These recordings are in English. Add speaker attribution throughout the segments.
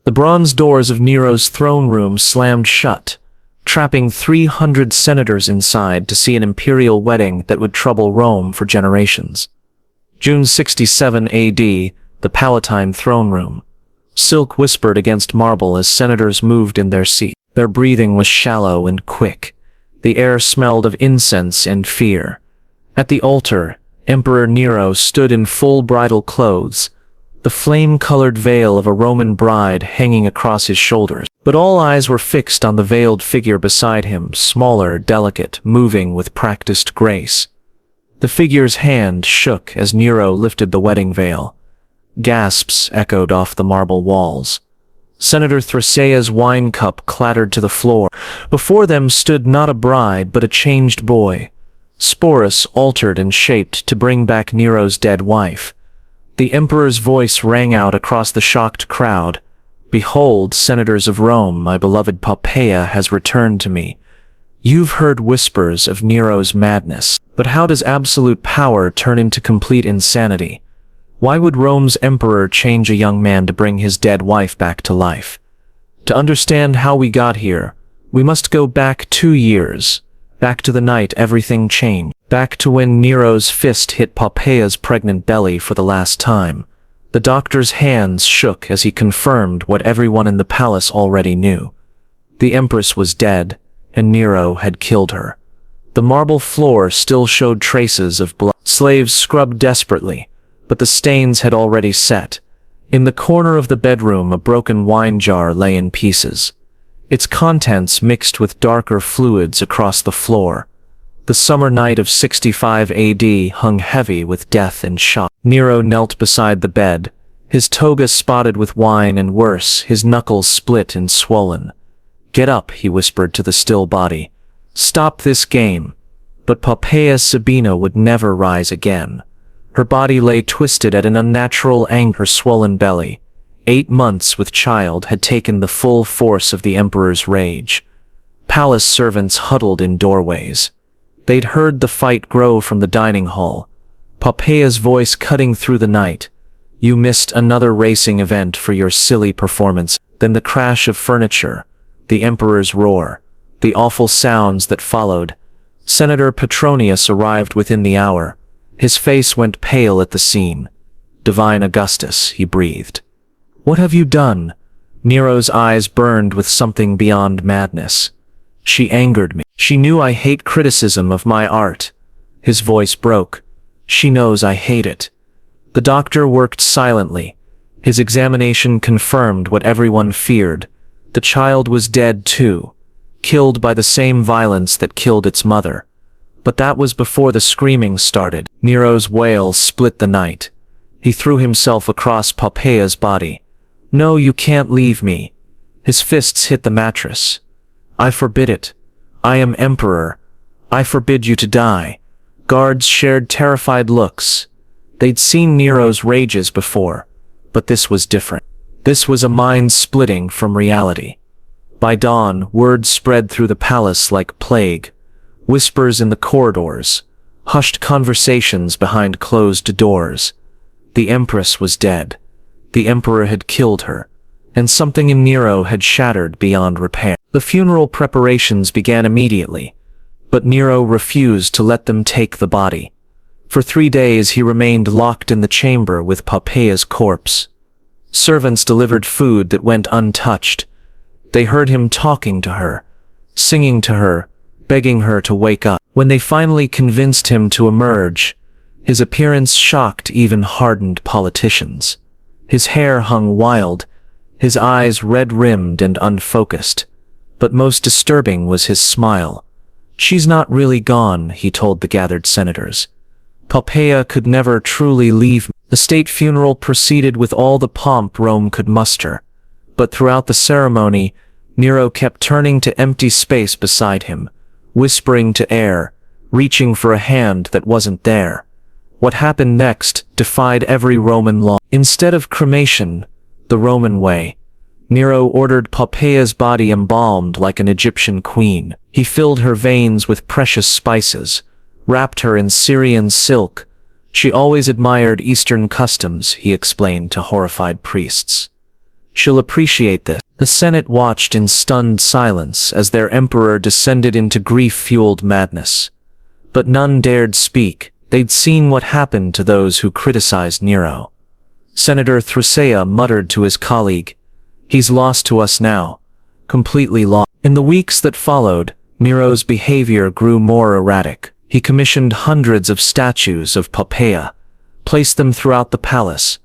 Speaker 1: The bronze doors of Nero's throne room slammed shut, trapping 300 senators inside to see an imperial wedding that would trouble Rome for generations. June 67 AD, the Palatine throne room. Silk whispered against marble as senators moved in their seats. Their breathing was shallow and quick. The air smelled of incense and fear. At the altar, Emperor Nero stood in full bridal clothes, the flame-colored veil of a Roman bride hanging across his shoulders. But all eyes were fixed on the veiled figure beside him, smaller, delicate, moving with practiced grace. The figure's hand shook as Nero lifted the wedding veil. Gasps echoed off the marble walls. Senator Thracea's wine cup clattered to the floor. Before them stood not a bride but a changed boy. Sporus altered and shaped to bring back Nero's dead wife. The emperor's voice rang out across the shocked crowd. "Behold, senators of Rome, my beloved Poppaea has returned to me. You've heard whispers of Nero's madness, but how does absolute power turn into complete insanity? Why would Rome's emperor change a young man to bring his dead wife back to life? To understand how we got here, we must go back 2 years, back to the night everything changed, back to when Nero's fist hit Poppaea's pregnant belly for the last time. The doctor's hands shook as he confirmed what everyone in the palace already knew. The empress was dead, and Nero had killed her. The marble floor still showed traces of blood. Slaves scrubbed desperately, but the stains had already set. In the corner of the bedroom, a broken wine jar lay in pieces. Its contents mixed with darker fluids across the floor. The summer night of 65 AD hung heavy with death and shock. Nero knelt beside the bed, his toga spotted with wine and worse, his knuckles split and swollen. "Get up," he whispered to the still body. "Stop this game." But Poppaea Sabina would never rise again. Her body lay twisted at an unnatural angle, her swollen belly. 8 months with child had taken the full force of the emperor's rage. Palace servants huddled in doorways. They'd heard the fight grow from the dining hall. Poppaea's voice cutting through the night. "You missed another racing event for your silly performance." Then the crash of furniture, the emperor's roar, the awful sounds that followed. Senator Petronius arrived within the hour. His face went pale at the scene. "Divine Augustus," he breathed. "What have you done?" Nero's eyes burned with something beyond madness. "She angered me. She knew I hate criticism of my art." His voice broke. "She knows I hate it." The doctor worked silently. His examination confirmed what everyone feared. The child was dead too, killed by the same violence that killed its mother. But that was before the screaming started. Nero's wail split the night. He threw himself across Poppaea's body. "No, you can't leave me." His fists hit the mattress. "I forbid it. I am emperor. I forbid you to die." Guards shared terrified looks. They'd seen Nero's rages before, but this was different. This was a mind splitting from reality. By dawn, word spread through the palace like plague. Whispers in the corridors, hushed conversations behind closed doors. The empress was dead. The emperor had killed her, and something in Nero had shattered beyond repair. The funeral preparations began immediately, but Nero refused to let them take the body. For 3 days he remained locked in the chamber with Poppaea's corpse. Servants delivered food that went untouched. They heard him talking to her, singing to her, begging her to wake up. When they finally convinced him to emerge, his appearance shocked even hardened politicians. His hair hung wild, his eyes red-rimmed and unfocused. But most disturbing was his smile. "She's not really gone," he told the gathered senators. "Poppaea could never truly leave me." The state funeral proceeded with all the pomp Rome could muster. But throughout the ceremony, Nero kept turning to empty space beside him, whispering to air, reaching for a hand that wasn't there. What happened next defied every Roman law. Instead of cremation, the Roman way, Nero ordered Poppaea's body embalmed like an Egyptian queen. He filled her veins with precious spices, wrapped her in Syrian silk. She always admired Eastern customs, he explained to horrified priests. She'll appreciate this. The Senate watched in stunned silence as their emperor descended into grief-fueled madness. But none dared speak. They'd seen what happened to those who criticized Nero. Senator Thrasea muttered to his colleague, "He's lost to us now. Completely lost." In the weeks that followed, Nero's behavior grew more erratic. He commissioned hundreds of statues of Poppaea, placed them throughout the palace.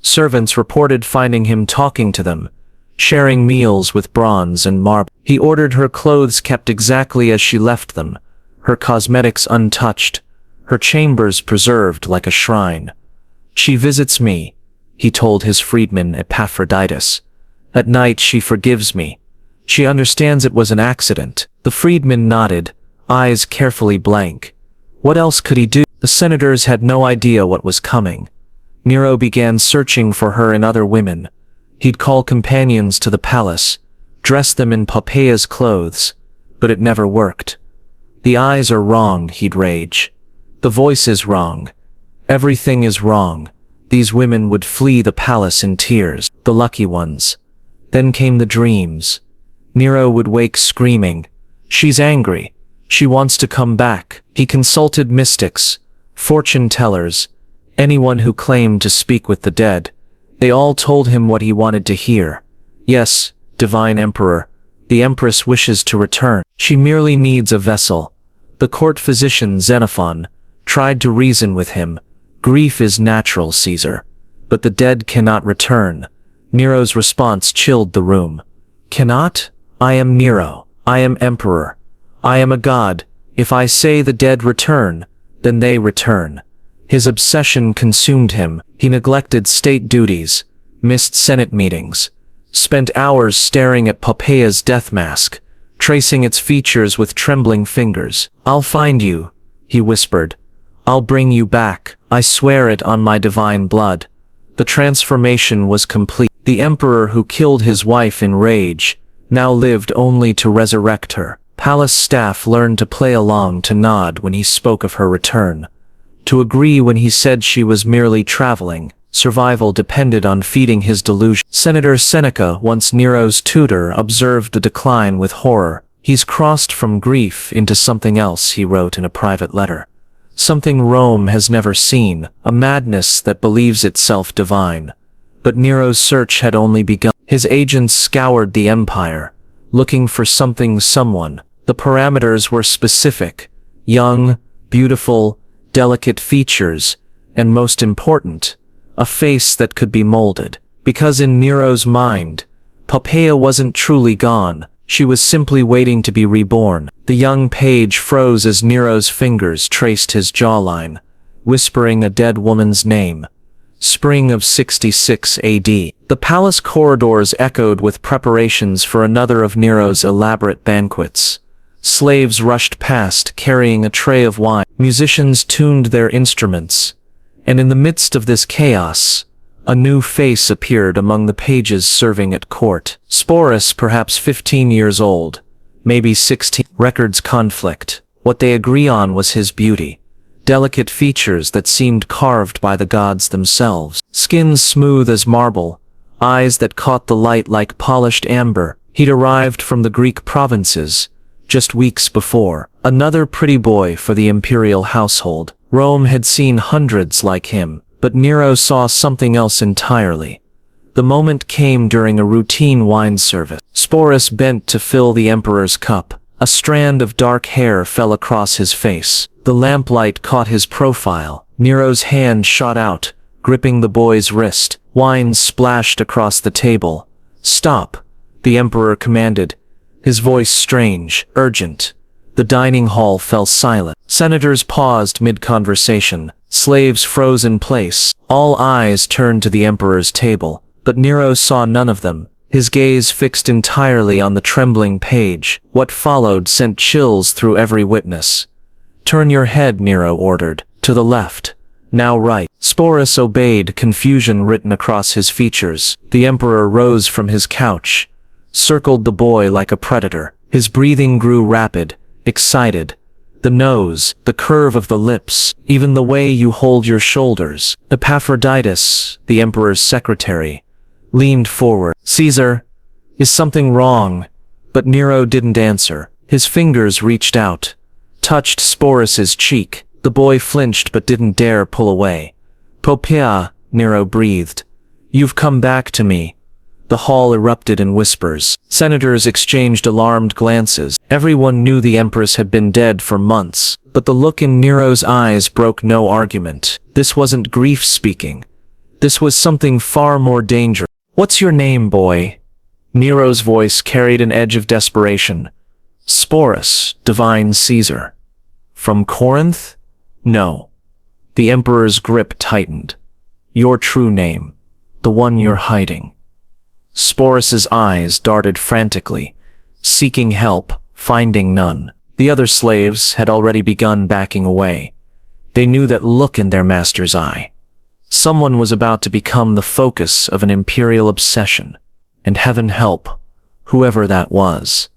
Speaker 1: Servants reported finding him talking to them, sharing meals with bronze and marble. He ordered her clothes kept exactly as she left them, her cosmetics untouched, her chambers preserved like a shrine. "She visits me," he told his freedman Epaphroditus. "At night she forgives me. She understands it was an accident." The freedman nodded, eyes carefully blank. What else could he do? The senators had no idea what was coming. Nero began searching for her in other women. He'd call companions to the palace, dress them in Poppaea's clothes, but it never worked. "The eyes are wrong," he'd rage. "The voice is wrong. Everything is wrong." These women would flee the palace in tears, the lucky ones. Then came the dreams. Nero would wake screaming, "She's angry. She wants to come back." He consulted mystics, fortune-tellers, anyone who claimed to speak with the dead. They all told him what he wanted to hear. "Yes, divine emperor, the empress wishes to return. She merely needs a vessel." The court physician Xenophon tried to reason with him. "Grief is natural, Caesar, but the dead cannot return." Nero's response chilled the room. "Cannot? I am Nero. I am emperor. I am a god. If I say the dead return, then they return." His obsession consumed him. He neglected state duties, missed Senate meetings, spent hours staring at Poppaea's death mask, tracing its features with trembling fingers. "I'll find you," he whispered. "I'll bring you back. I swear it on my divine blood." The transformation was complete. The emperor who killed his wife in rage now lived only to resurrect her. Palace staff learned to play along, to nod when he spoke of her return, to agree when he said she was merely traveling. Survival depended on feeding his delusion. Senator Seneca, once Nero's tutor, observed the decline with horror. "He's crossed from grief into something else," he wrote in a private letter. "Something Rome has never seen, a madness that believes itself divine." But Nero's search had only begun. His agents scoured the empire, looking for someone. The parameters were specific: young, beautiful, delicate features, and most important, a face that could be molded. Because in Nero's mind, Poppaea wasn't truly gone. She was simply waiting to be reborn. The young page froze as Nero's fingers traced his jawline, whispering a dead woman's name. Spring of 66 AD. The palace corridors echoed with preparations for another of Nero's elaborate banquets. Slaves rushed past, carrying a tray of wine. Musicians tuned their instruments. And in the midst of this chaos, a new face appeared among the pages serving at court. Sporus, perhaps 15 years old, maybe 16. Records conflict. What they agree on was his beauty. Delicate features that seemed carved by the gods themselves. Skin smooth as marble, eyes that caught the light like polished amber. He'd arrived from the Greek provinces just weeks before. Another pretty boy for the imperial household. Rome had seen hundreds like him, but Nero saw something else entirely. The moment came during a routine wine service. Sporus bent to fill the emperor's cup. A strand of dark hair fell across his face. The lamplight caught his profile. Nero's hand shot out, gripping the boy's wrist. Wine splashed across the table. "Stop," the emperor commanded, his voice strange, urgent. The dining hall fell silent. Senators paused mid-conversation. Slaves froze in place. All eyes turned to the emperor's table, but Nero saw none of them, his gaze fixed entirely on the trembling page. What followed sent chills through every witness. "Turn your head," Nero ordered. "To the left. Now right." Sporus obeyed, confusion written across his features. The emperor rose from his couch, circled the boy like a predator. His breathing grew rapid, excited. The nose, the curve of the lips, even the way you hold your shoulders. Epaphroditus, the emperor's secretary, leaned forward. "Caesar, is something wrong?" But Nero didn't answer. His fingers reached out, touched Sporus's cheek. The boy flinched but didn't dare pull away. "Popea," Nero breathed. "You've come back to me." The hall erupted in whispers. Senators exchanged alarmed glances. Everyone knew the Empress had been dead for months, but the look in Nero's eyes broke no argument. This wasn't grief speaking. This was something far more dangerous. "What's your name, boy?" Nero's voice carried an edge of desperation. "Sporus, divine Caesar." "From Corinth?" "No." The Emperor's grip tightened. "Your true name, the one you're hiding." Sporus's eyes darted frantically, seeking help, finding none. The other slaves had already begun backing away. They knew that look in their master's eye. Someone was about to become the focus of an imperial obsession, and heaven help, whoever that was.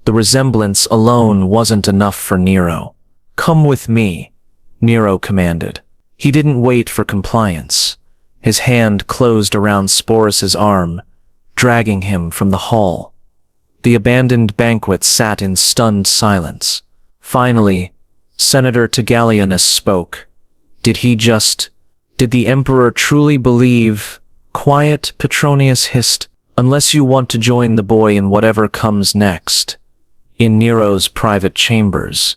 Speaker 1: The resemblance alone wasn't enough for Nero. "Come with me," Nero commanded. He didn't wait for compliance. His hand closed around Sporus's arm, dragging him from the hall. The abandoned banquet sat in stunned silence. Finally, Senator Tigellinus spoke. Did the Emperor truly believe? "Quiet," Petronius hissed, "unless you want to join the boy in whatever comes next." In Nero's private chambers,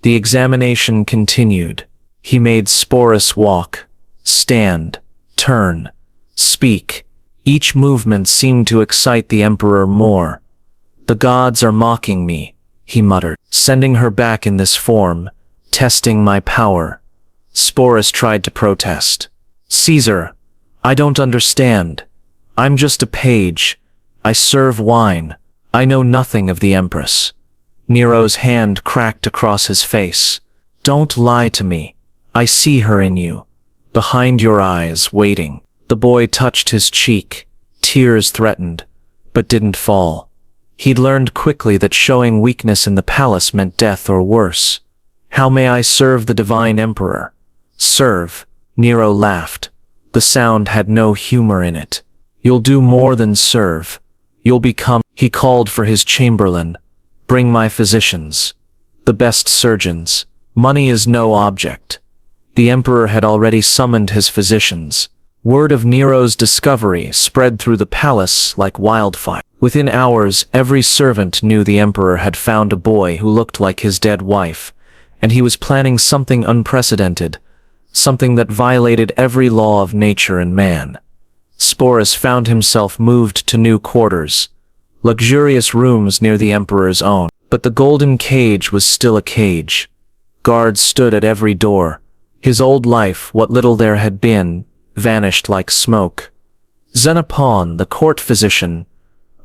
Speaker 1: the examination continued. He made Sporus walk, stand, turn, speak. Each movement seemed to excite the Emperor more. "The gods are mocking me," he muttered, "sending her back in this form, testing my power." Sporus tried to protest. "Caesar, I don't understand. I'm just a page. I serve wine. I know nothing of the Empress." Nero's hand cracked across his face. "Don't lie to me. I see her in you. Behind your eyes, waiting." The boy touched his cheek. Tears threatened, but didn't fall. He'd learned quickly that showing weakness in the palace meant death or worse. "How may I serve the divine Emperor?" "Serve," Nero laughed. The sound had no humor in it. "You'll do more than serve. You'll become—" He called for his chamberlain. "Bring my physicians. The best surgeons. Money is no object." The Emperor had already summoned his physicians. Word of Nero's discovery spread through the palace like wildfire. Within hours, every servant knew the Emperor had found a boy who looked like his dead wife, and he was planning something unprecedented, something that violated every law of nature and man. Sporus found himself moved to new quarters, luxurious rooms near the Emperor's own. But the golden cage was still a cage. Guards stood at every door. His old life, what little there had been, vanished like smoke. Xenophon, the court physician,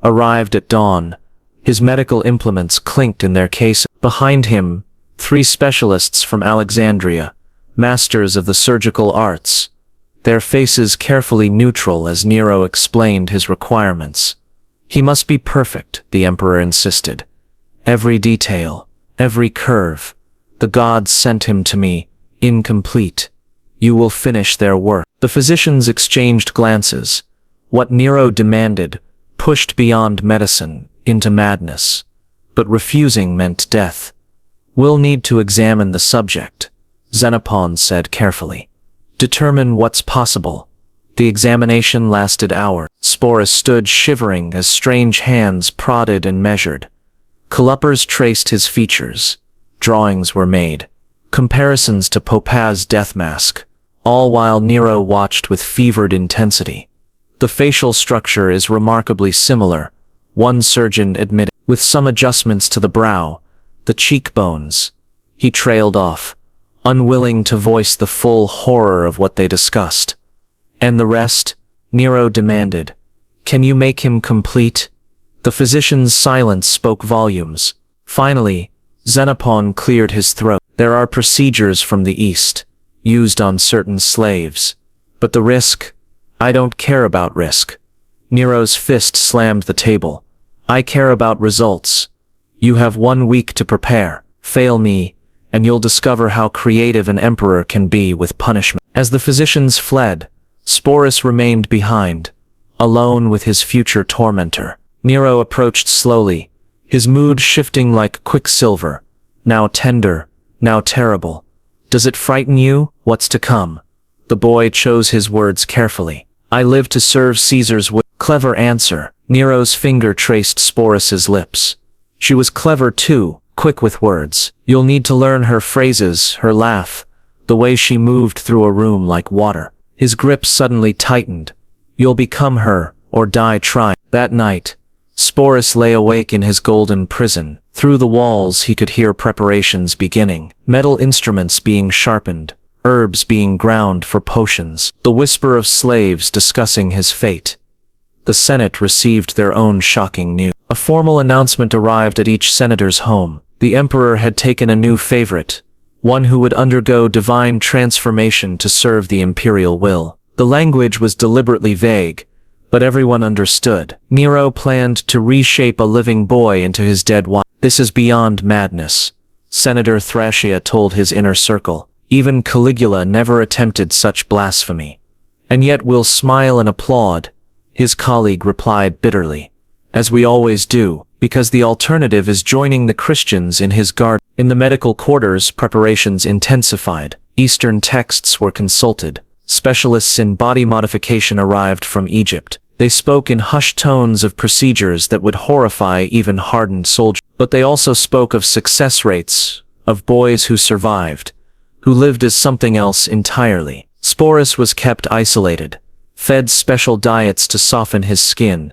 Speaker 1: arrived at dawn. His medical implements clinked in their case. Behind him, 3 specialists from Alexandria, masters of the surgical arts, their faces carefully neutral as Nero explained his requirements. He must be perfect, the Emperor insisted. Every detail, every curve. The gods sent him to me, incomplete. You will finish their work. The physicians exchanged glances. What Nero demanded, pushed beyond medicine, into madness. But refusing meant death. "We'll need to examine the subject," Xenophon said carefully. "Determine what's possible." The examination lasted hours. Sporus stood shivering as strange hands prodded and measured. Calipers traced his features. Drawings were made. Comparisons to Popa's death mask, all while Nero watched with fevered intensity. "The facial structure is remarkably similar," one surgeon admitted, "with some adjustments to the brow, the cheekbones." He trailed off, unwilling to voice the full horror of what they discussed. "And the rest?" Nero demanded. "Can you make him complete?" The physician's silence spoke volumes. Finally, Xenophon cleared his throat. "There are procedures from the East, used on certain slaves. But the risk? I don't care about risk." Nero's fist slammed the table. "I care about results. You have 1 week to prepare. Fail me, and you'll discover how creative an emperor can be with punishment." As the physicians fled, Sporus remained behind, alone with his future tormentor. Nero approached slowly, his mood shifting like quicksilver, now tender, now terrible. "Does it frighten you? What's to come?" The boy chose his words carefully. "I live to serve Caesar's will." Clever answer. Nero's finger traced Sporus's lips. She was clever too, quick with words. You'll need to learn her phrases, her laugh, the way she moved through a room like water. His grip suddenly tightened. You'll become her, or die trying. That night, Sporus lay awake in his golden prison. Through the walls he could hear preparations beginning, metal instruments being sharpened, herbs being ground for potions, the whisper of slaves discussing his fate. The Senate received their own shocking news. A formal announcement arrived at each senator's home. The emperor had taken a new favorite, one who would undergo divine transformation to serve the imperial will. The language was deliberately vague, but everyone understood. Nero planned to reshape a living boy into his dead wife. "This is beyond madness," Senator Thrasea told his inner circle. "Even Caligula never attempted such blasphemy. And yet we'll smile and applaud," his colleague replied bitterly. "As we always do, because the alternative is joining the Christians in his garden." In the medical quarters, preparations intensified. Eastern texts were consulted. Specialists in body modification arrived from Egypt. They spoke in hushed tones of procedures that would horrify even hardened soldiers. But they also spoke of success rates, of boys who survived, who lived as something else entirely. Sporus was kept isolated, fed special diets to soften his skin,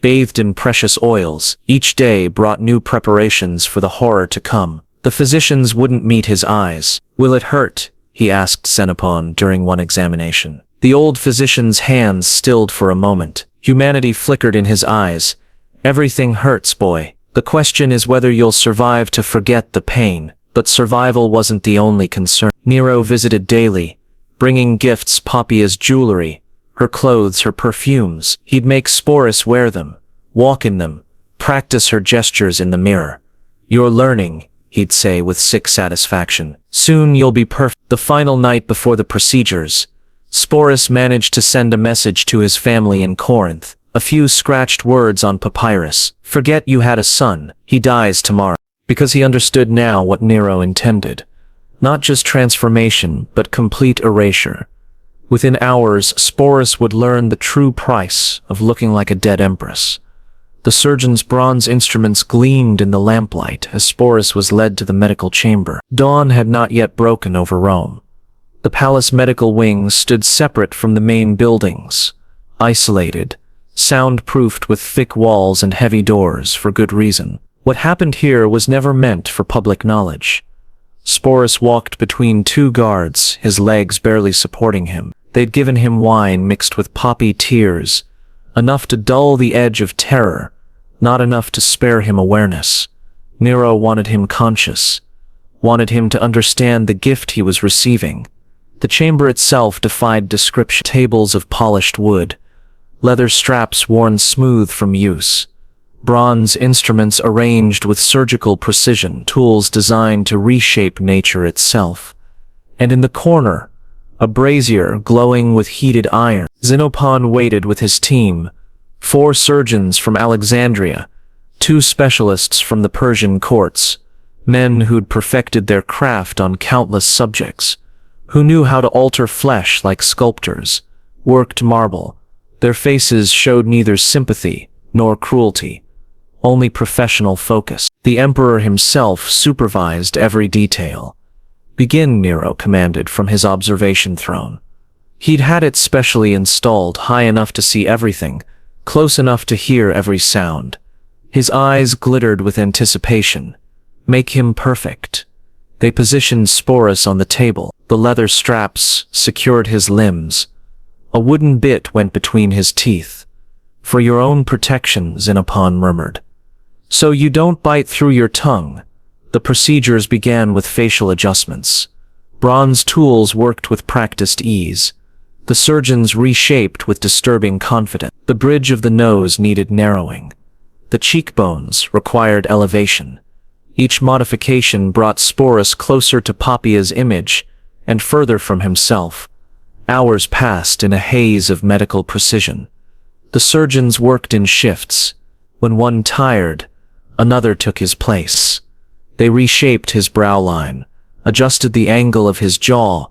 Speaker 1: bathed in precious oils. Each day brought new preparations for the horror to come. The physicians wouldn't meet his eyes. "Will it hurt?" he asked Xenophon during one examination. The old physician's hands stilled for a moment. Humanity flickered in his eyes. "Everything hurts, boy. The question is whether you'll survive to forget the pain." But survival wasn't the only concern. Nero visited daily, bringing gifts: Poppia's jewelry, her clothes, her perfumes. He'd make Sporus wear them, walk in them, practice her gestures in the mirror. "You're learning," he'd say with sick satisfaction. "Soon you'll be perfect." The final night before the procedures, Sporus managed to send a message to his family in Corinth. A few scratched words on papyrus. "Forget you had a son. He dies tomorrow." Because he understood now what Nero intended. Not just transformation, but complete erasure. Within hours, Sporus would learn the true price of looking like a dead empress. The surgeon's bronze instruments gleamed in the lamplight as Sporus was led to the medical chamber. Dawn had not yet broken over Rome. The palace medical wings stood separate from the main buildings, isolated, soundproofed with thick walls and heavy doors for good reason. What happened here was never meant for public knowledge. Sporus walked between two guards, his legs barely supporting him. They'd given him wine mixed with poppy tears, enough to dull the edge of terror, not enough to spare him awareness. Nero wanted him conscious, wanted him to understand the gift he was receiving. The chamber itself defied description. Tables of polished wood, leather straps worn smooth from use, bronze instruments arranged with surgical precision, tools designed to reshape nature itself. And in the corner, a brazier glowing with heated iron. Xenophon waited with his team, 4 surgeons from Alexandria, 2 specialists from the Persian courts, men who'd perfected their craft on countless subjects, who knew how to alter flesh like sculptors, worked marble. Their faces showed neither sympathy nor cruelty, only professional focus. The emperor himself supervised every detail. "Begin," Nero commanded from his observation throne. He'd had it specially installed, high enough to see everything, close enough to hear every sound. His eyes glittered with anticipation. Make him perfect. They positioned Sporus on the table. The leather straps secured his limbs. A wooden bit went between his teeth. "For your own protection," Xenophon murmured. "So you don't bite through your tongue." The procedures began with facial adjustments. Bronze tools worked with practiced ease. The surgeons reshaped with disturbing confidence. The bridge of the nose needed narrowing. The cheekbones required elevation. Each modification brought Sporus closer to Poppia's image and further from himself. Hours passed in a haze of medical precision. The surgeons worked in shifts. When one tired, another took his place. They reshaped his brow line, adjusted the angle of his jaw,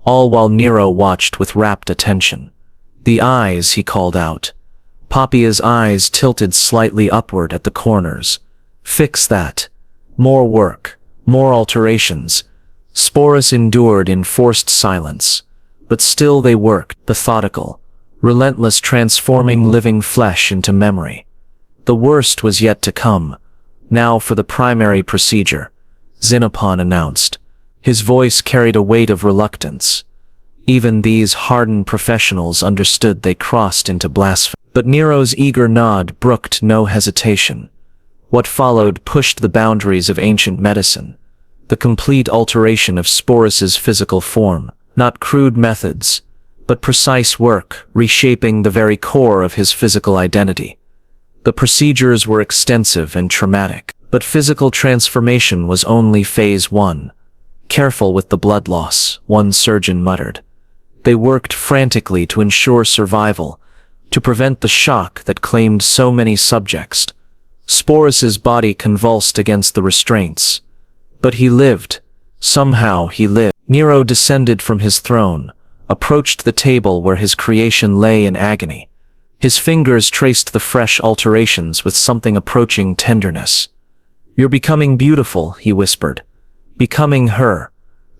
Speaker 1: all while Nero watched with rapt attention. "The eyes," he called out. Papia's eyes tilted slightly upward at the corners. "Fix that. More work, more alterations." Sporus endured in forced silence, but still they worked, methodical, relentless, transforming living flesh into memory. The worst was yet to come. "Now for the primary procedure," Xenophon announced. His voice carried a weight of reluctance. Even these hardened professionals understood they crossed into blasphemy. But Nero's eager nod brooked no hesitation. What followed pushed the boundaries of ancient medicine. The complete alteration of Sporus's physical form, not crude methods, but precise work, reshaping the very core of his physical identity. The procedures were extensive and traumatic, but physical transformation was only phase 1. "Careful with the blood loss," one surgeon muttered. They worked frantically to ensure survival, to prevent the shock that claimed so many subjects. Sporus's body convulsed against the restraints. But he lived. Somehow he lived. Nero descended from his throne, approached the table where his creation lay in agony. His fingers traced the fresh alterations with something approaching tenderness. "You're becoming beautiful," he whispered. "Becoming her."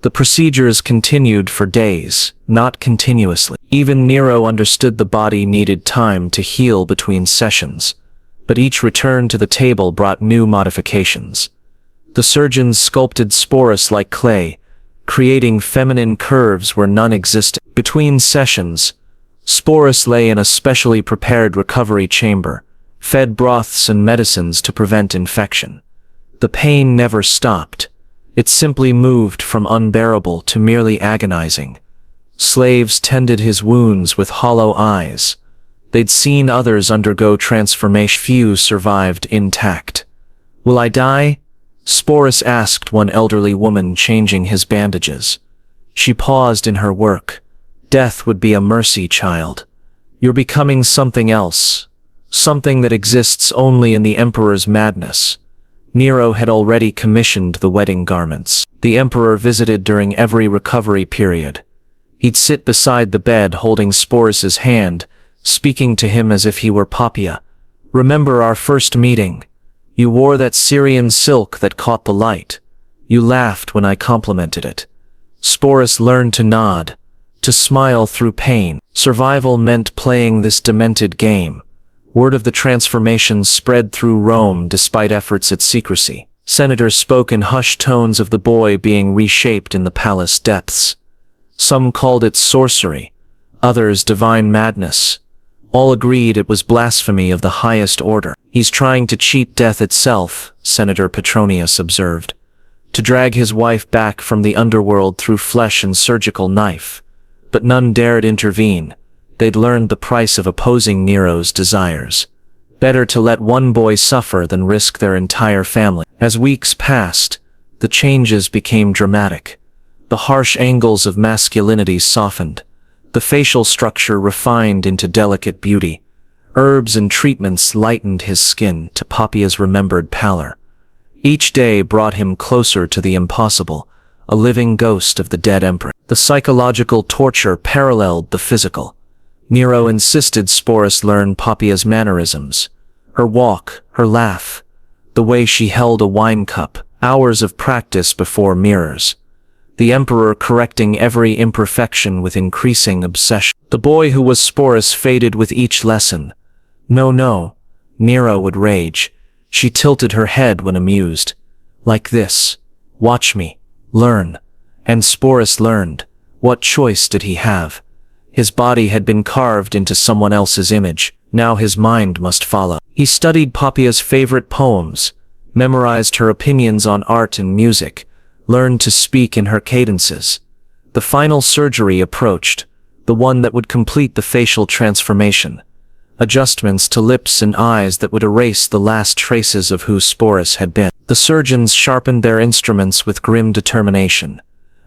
Speaker 1: The procedures continued for days, not continuously. Even Nero understood the body needed time to heal between sessions, but each return to the table brought new modifications. The surgeons sculpted Sporus like clay, creating feminine curves where none existed. Between sessions, Sporus lay in a specially prepared recovery chamber, fed broths and medicines to prevent infection. The pain never stopped. It simply moved from unbearable to merely agonizing. Slaves tended his wounds with hollow eyes. They'd seen others undergo transformation. Few survived intact. "Will I die?" Sporus asked one elderly woman changing his bandages. She paused in her work. "Death would be a mercy, child. You're becoming something else. Something that exists only in the Emperor's madness." Nero had already commissioned the wedding garments. The Emperor visited during every recovery period. He'd sit beside the bed holding Sporus's hand, speaking to him as if he were Papia. "Remember our first meeting? You wore that Syrian silk that caught the light. You laughed when I complimented it." Sporus learned to nod, to smile through pain. Survival meant playing this demented game. Word of the transformation spread through Rome despite efforts at secrecy. Senators spoke in hushed tones of the boy being reshaped in the palace depths. Some called it sorcery, others divine madness. All agreed it was blasphemy of the highest order. "He's trying to cheat death itself," Senator Petronius observed. "To drag his wife back from the underworld through flesh and surgical knife." But none dared intervene. They'd learned the price of opposing Nero's desires. Better to let one boy suffer than risk their entire family. As weeks passed, the changes became dramatic. The harsh angles of masculinity softened. The facial structure refined into delicate beauty. Herbs and treatments lightened his skin to Papia's remembered pallor. Each day brought him closer to the impossible, a living ghost of the dead emperor. The psychological torture paralleled the physical. Nero insisted Sporus learn Papia's mannerisms. Her walk, her laugh, the way she held a wine cup, hours of practice before mirrors. The emperor correcting every imperfection with increasing obsession. The boy who was Sporus faded with each lesson. "No, no," Nero would rage. She tilted her head when amused. "Like this. Watch me. Learn." And Sporus learned. What choice did he have? His body had been carved into someone else's image. Now his mind must follow. He studied Papia's favorite poems, memorized her opinions on art and music, learned to speak in her cadences. The final surgery approached, the one that would complete the facial transformation. Adjustments to lips and eyes that would erase the last traces of who Sporus had been. The surgeons sharpened their instruments with grim determination.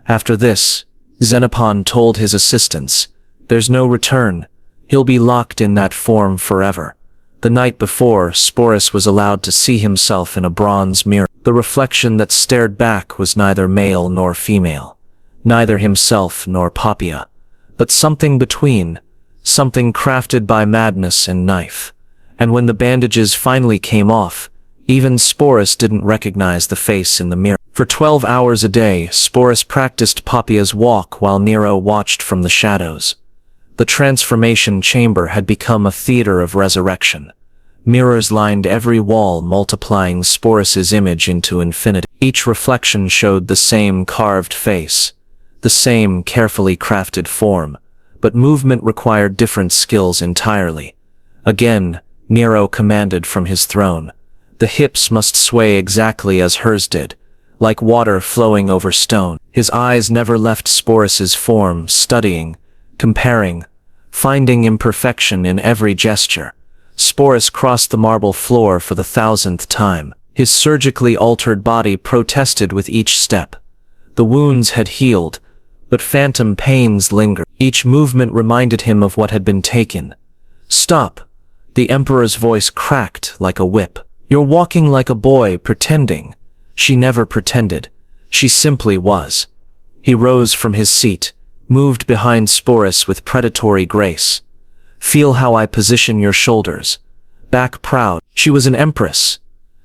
Speaker 1: After this, Xenophon told his assistants, "There's no return. He'll be locked in that form forever. The night before, Sporus was allowed to see himself in a bronze mirror. The reflection that stared back was neither male nor female, neither himself nor Poppia, but something between, something crafted by madness and knife. And when the bandages finally came off, even Sporus didn't recognize the face in the mirror. For 12 hours a day, Sporus practiced Poppia's walk while Nero watched from the shadows. The transformation chamber had become a theater of resurrection. Mirrors lined every wall, multiplying Sporus's image into infinity. Each reflection showed the same carved face, the same carefully crafted form, but movement required different skills entirely. Again, Nero commanded from his throne. The hips must sway exactly as hers did, like water flowing over stone. His eyes never left Sporus's form, studying, comparing, finding imperfection in every gesture. Sporus crossed the marble floor for the 1000th time. His surgically altered body protested with each step. The wounds had healed, but phantom pains lingered. Each movement reminded him of what had been taken. "Stop!" The Emperor's voice cracked like a whip. "You're walking like a boy, pretending." She never pretended. She simply was. He rose from his seat, moved behind Sporus with predatory grace. "Feel how I position your shoulders. Back proud." She was an empress.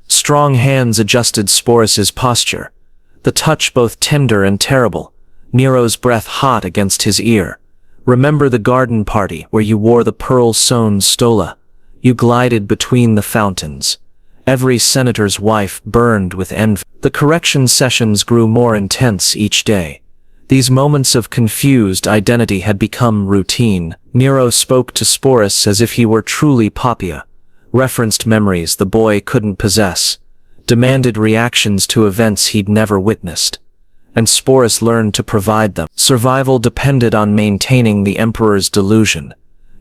Speaker 1: Strong hands adjusted Sporus's posture, the touch both tender and terrible, Nero's breath hot against his ear. "Remember the garden party where you wore the pearl-sewn stola? You glided between the fountains. Every senator's wife burned with envy." The correction sessions grew more intense each day. These moments of confused identity had become routine. Nero spoke to Sporus as if he were truly Poppia, referenced memories the boy couldn't possess, demanded reactions to events he'd never witnessed, and Sporus learned to provide them. Survival depended on maintaining the Emperor's delusion.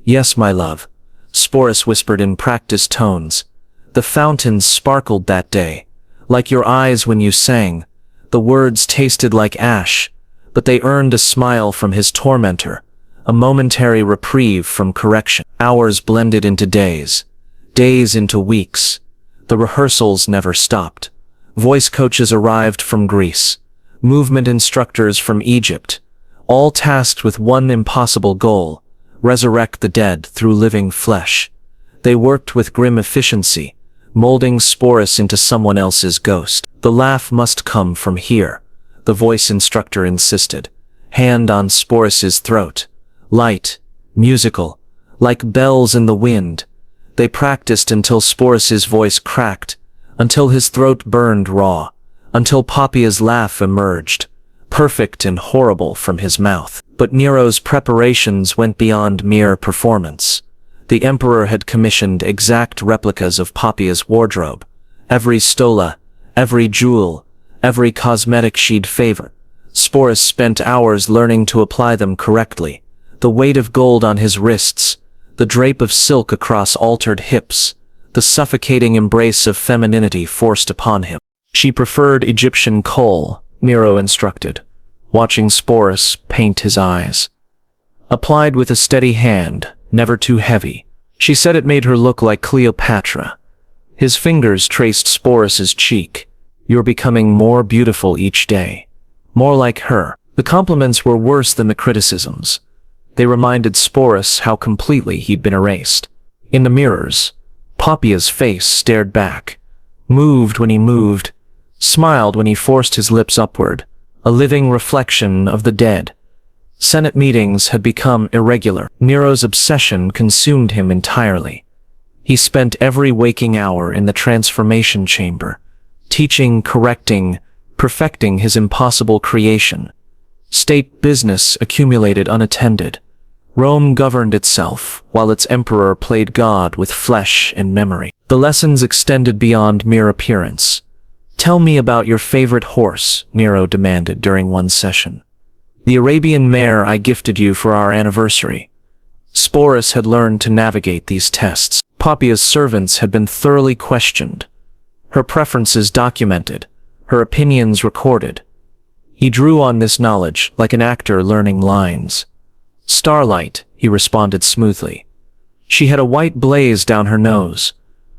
Speaker 1: "Yes, my love," Sporus whispered in practiced tones. "The fountains sparkled that day, like your eyes when you sang." The words tasted like ash, but they earned a smile from his tormentor, a momentary reprieve from correction. Hours blended into days, days into weeks. The rehearsals never stopped. Voice coaches arrived from Greece, movement instructors from Egypt, all tasked with one impossible goal: resurrect the dead through living flesh. They worked with grim efficiency, molding Sporus into someone else's ghost. "The laugh must come from here," the voice instructor insisted, hand on Sporus's throat. Light, musical, like bells in the wind. They practiced until Sporus's voice cracked, until his throat burned raw, until Poppia's laugh emerged, perfect and horrible from his mouth. But Nero's preparations went beyond mere performance. The Emperor had commissioned exact replicas of Poppia's wardrobe. Every stola, every jewel, every cosmetic she'd favor. Sporus spent hours learning to apply them correctly. The weight of gold on his wrists, the drape of silk across altered hips, the suffocating embrace of femininity forced upon him. She preferred Egyptian kohl, Nero instructed, watching Sporus paint his eyes. Applied with a steady hand, never too heavy. She said it made her look like Cleopatra. His fingers traced Sporus's cheek. "You're becoming more beautiful each day. More like her." The compliments were worse than the criticisms. They reminded Sporus how completely he'd been erased. In the mirrors, Poppia's face stared back, moved when he moved, smiled when he forced his lips upward, a living reflection of the dead. Senate meetings had become irregular. Nero's obsession consumed him entirely. He spent every waking hour in the transformation chamber, teaching, correcting, perfecting his impossible creation. State business accumulated unattended. Rome governed itself, while its emperor played God with flesh and memory. The lessons extended beyond mere appearance. "Tell me about your favorite horse," Nero demanded during one session. "The Arabian mare I gifted you for our anniversary." Sporus had learned to navigate these tests. Poppia's servants had been thoroughly questioned, her preferences documented, her opinions recorded. He drew on this knowledge like an actor learning lines. "Starlight," he responded smoothly. She had a white blaze down her nose.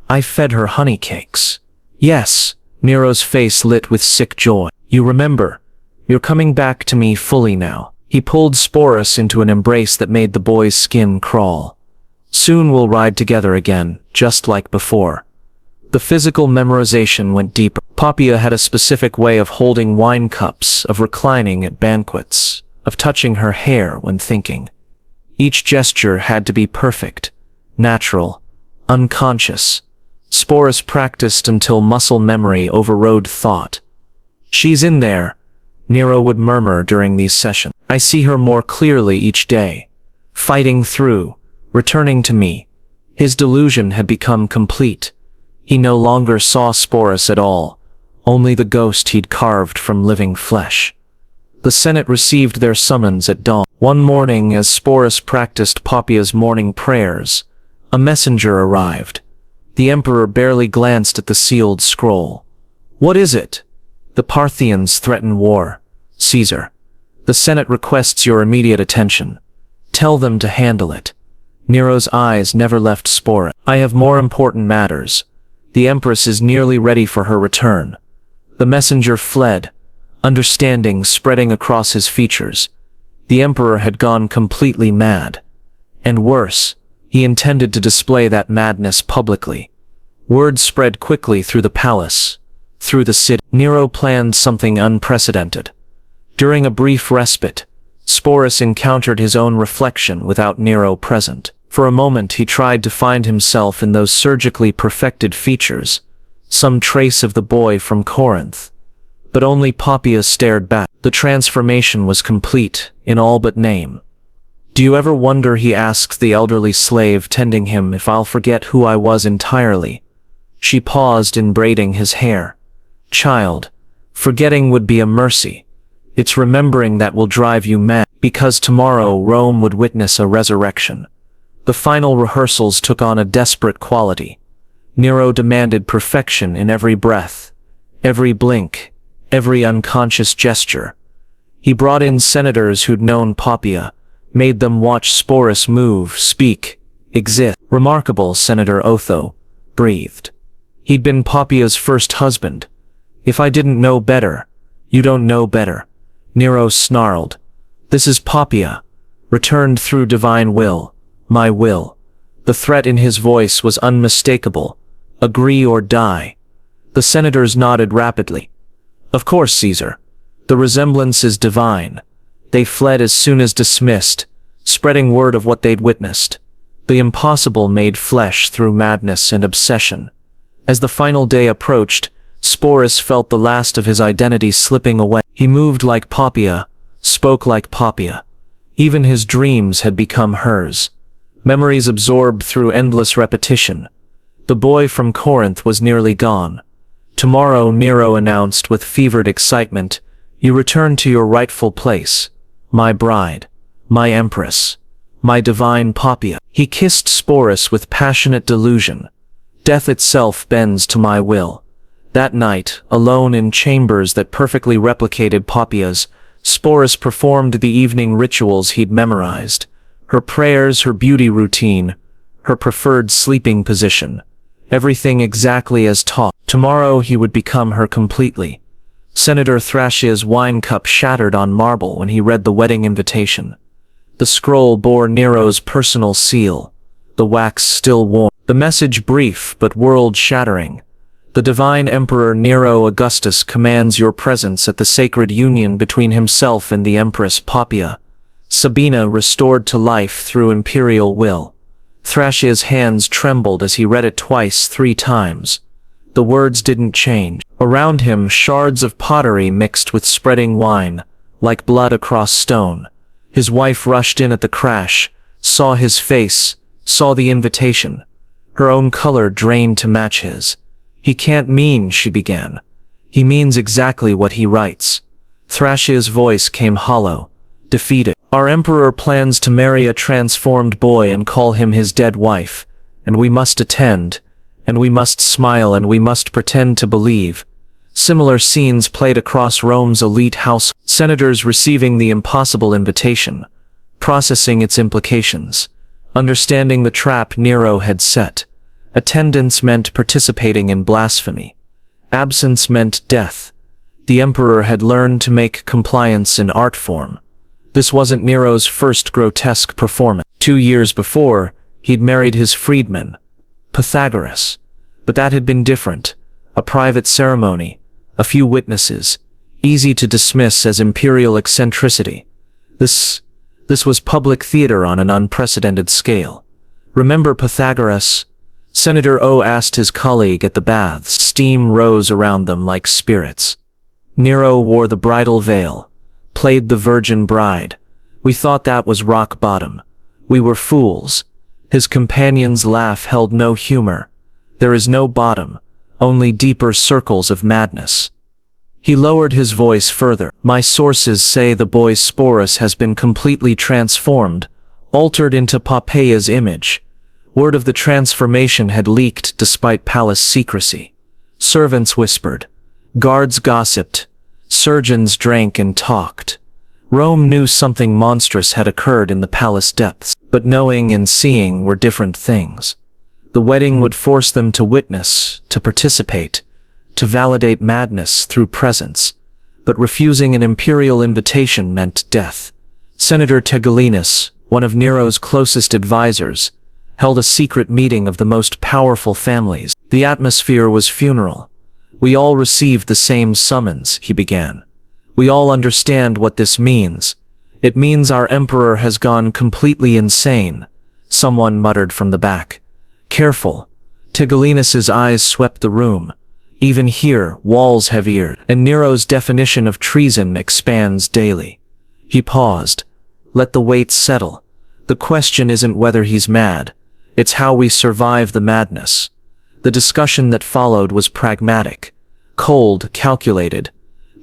Speaker 1: I fed her honey cakes. Yes, Nero's face lit with sick joy. You remember. You're coming back to me fully now. He pulled Sporus into an embrace that made the boy's skin crawl. Soon we'll ride together again, just like before. The physical memorization went deeper. Poppaea had a specific way of holding wine cups, of reclining at banquets, of touching her hair when thinking. Each gesture had to be perfect, natural, unconscious. Sporus practiced until muscle memory overrode thought. She's in there, Nero would murmur during these sessions. I see her more clearly each day, fighting through, returning to me. His delusion had become complete. He no longer saw Sporus at all, only the ghost he'd carved from living flesh. The Senate received their summons at dawn. One morning, as Sporus practiced Poppaea's morning prayers, a messenger arrived. The emperor barely glanced at the sealed scroll. What is it? The Parthians threaten war. Caesar. The Senate requests your immediate attention. Tell them to handle it. Nero's eyes never left Sporus. I have more important matters. The Empress is nearly ready for her return. The messenger fled, understanding spreading across his features. The Emperor had gone completely mad. And worse, he intended to display that madness publicly. Word spread quickly through the palace, through the city. Nero planned something unprecedented. During a brief respite, Sporus encountered his own reflection without Nero present. For a moment he tried to find himself in those surgically perfected features, some trace of the boy from Corinth. But only Poppaea stared back. The transformation was complete, in all but name. Do you ever wonder, he asked the elderly slave tending him, if I'll forget who I was entirely? She paused in braiding his hair. Child, forgetting would be a mercy. It's remembering that will drive you mad, because tomorrow Rome would witness a resurrection. The final rehearsals took on a desperate quality. Nero demanded perfection in every breath, every blink, every unconscious gesture. He brought in senators who'd known Poppaea, made them watch Sporus move, speak, exist. Remarkable, Senator Otho breathed. He'd been Poppaea's first husband. If I didn't know better, you don't know better. Nero snarled. This is Poppaea, returned through divine will, my will. The threat in his voice was unmistakable. Agree or die. The senators nodded rapidly. Of course, Caesar. The resemblance is divine. They fled as soon as dismissed, spreading word of what they'd witnessed. The impossible made flesh through madness and obsession. As the final day approached, Sporus felt the last of his identity slipping away. He moved like Poppaea, spoke like Poppaea. Even his dreams had become hers. Memories absorbed through endless repetition. The boy from Corinth was nearly gone. Tomorrow, Nero announced with fevered excitement, you return to your rightful place, my bride, my empress, my divine Poppaea. He kissed Sporus with passionate delusion. Death itself bends to my will. That night, alone in chambers that perfectly replicated Poppaea's, Sporus performed the evening rituals he'd memorized. Her prayers, her beauty routine, her preferred sleeping position. Everything exactly as taught. Tomorrow he would become her completely. Senator Thracia's wine cup shattered on marble when he read the wedding invitation. The scroll bore Nero's personal seal, the wax still warm. The message brief but world-shattering. The divine Emperor Nero Augustus commands your presence at the sacred union between himself and the Empress Poppaea. Sabina restored to life through imperial will. Thracia's hands trembled as he read it twice, 3 times. The words didn't change. Around him, shards of pottery mixed with spreading wine, like blood across stone. His wife rushed in at the crash, saw his face, saw the invitation. Her own color drained to match his. He can't mean, she began. He means exactly what he writes. Thracia's voice came hollow, defeated. Our emperor plans to marry a transformed boy and call him his dead wife, and we must attend, and we must smile, and we must pretend to believe. Similar scenes played across Rome's elite house, senators receiving the impossible invitation, processing its implications, Understanding the trap Nero had set. Attendance meant participating in blasphemy. Absence meant death. The emperor had learned to make compliance an art form. This wasn't Nero's first grotesque performance. 2 years before, he'd married his freedman, Pythagoras. But that had been different. A private ceremony, a few witnesses, easy to dismiss as imperial eccentricity. This was public theater on an unprecedented scale. Remember Pythagoras? Senator O asked his colleague at the baths. Steam rose around them like spirits. Nero wore the bridal veil, played the virgin bride. We thought that was rock bottom. We were fools. His companion's laugh held no humor. There is no bottom, only deeper circles of madness. He lowered his voice further. My sources say the boy Sporus has been completely transformed, altered into Poppeia's image. Word of the transformation had leaked despite palace secrecy. Servants whispered. Guards gossiped. Surgeons drank and talked. Rome knew something monstrous had occurred in the palace depths, but knowing and seeing were different things. The wedding would force them to witness, to participate, to validate madness through presence, but refusing an imperial invitation meant death. Senator Tigellinus, one of Nero's closest advisors, held a secret meeting of the most powerful families. The atmosphere was funeral. We all received the same summons, he began. We all understand what this means. It means our emperor has gone completely insane, someone muttered from the back. Careful. Tigellinus's eyes swept the room. Even here, walls have eared, and Nero's definition of treason expands daily. He paused. Let the weight settle. The question isn't whether he's mad. It's how we survive the madness. The discussion that followed was pragmatic, cold, calculated.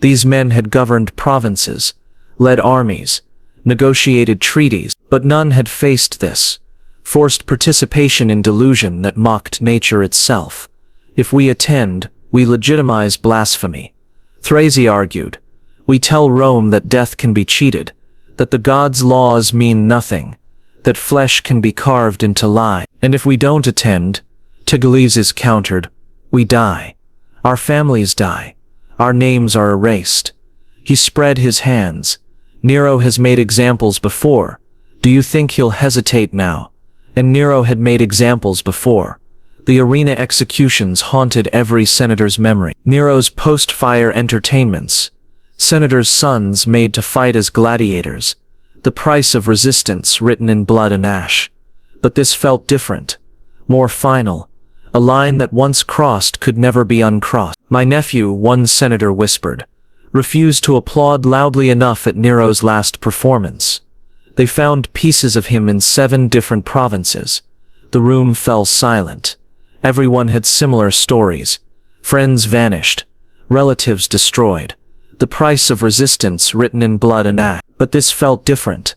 Speaker 1: These men had governed provinces, led armies, negotiated treaties, but none had faced this. Forced participation in delusion that mocked nature itself. If we attend, we legitimize blasphemy. Thrasea argued. We tell Rome that death can be cheated, that the gods' laws mean nothing, that flesh can be carved into lie. And if we don't attend, Tigellinus countered, we die. Our families die. Our names are erased. He spread his hands. Nero has made examples before. Do you think he'll hesitate now? And Nero had made examples before. The arena executions haunted every senator's memory. Nero's post-fire entertainments. Senators' sons made to fight as gladiators. The price of resistance written in blood and ash. But this felt different. More final. A line that once crossed could never be uncrossed. My nephew, one senator whispered, refused to applaud loudly enough at Nero's last performance. They found pieces of him in 7 different provinces. The room fell silent. Everyone had similar stories. Friends vanished. Relatives destroyed. The price of resistance written in blood and ash. But this felt different.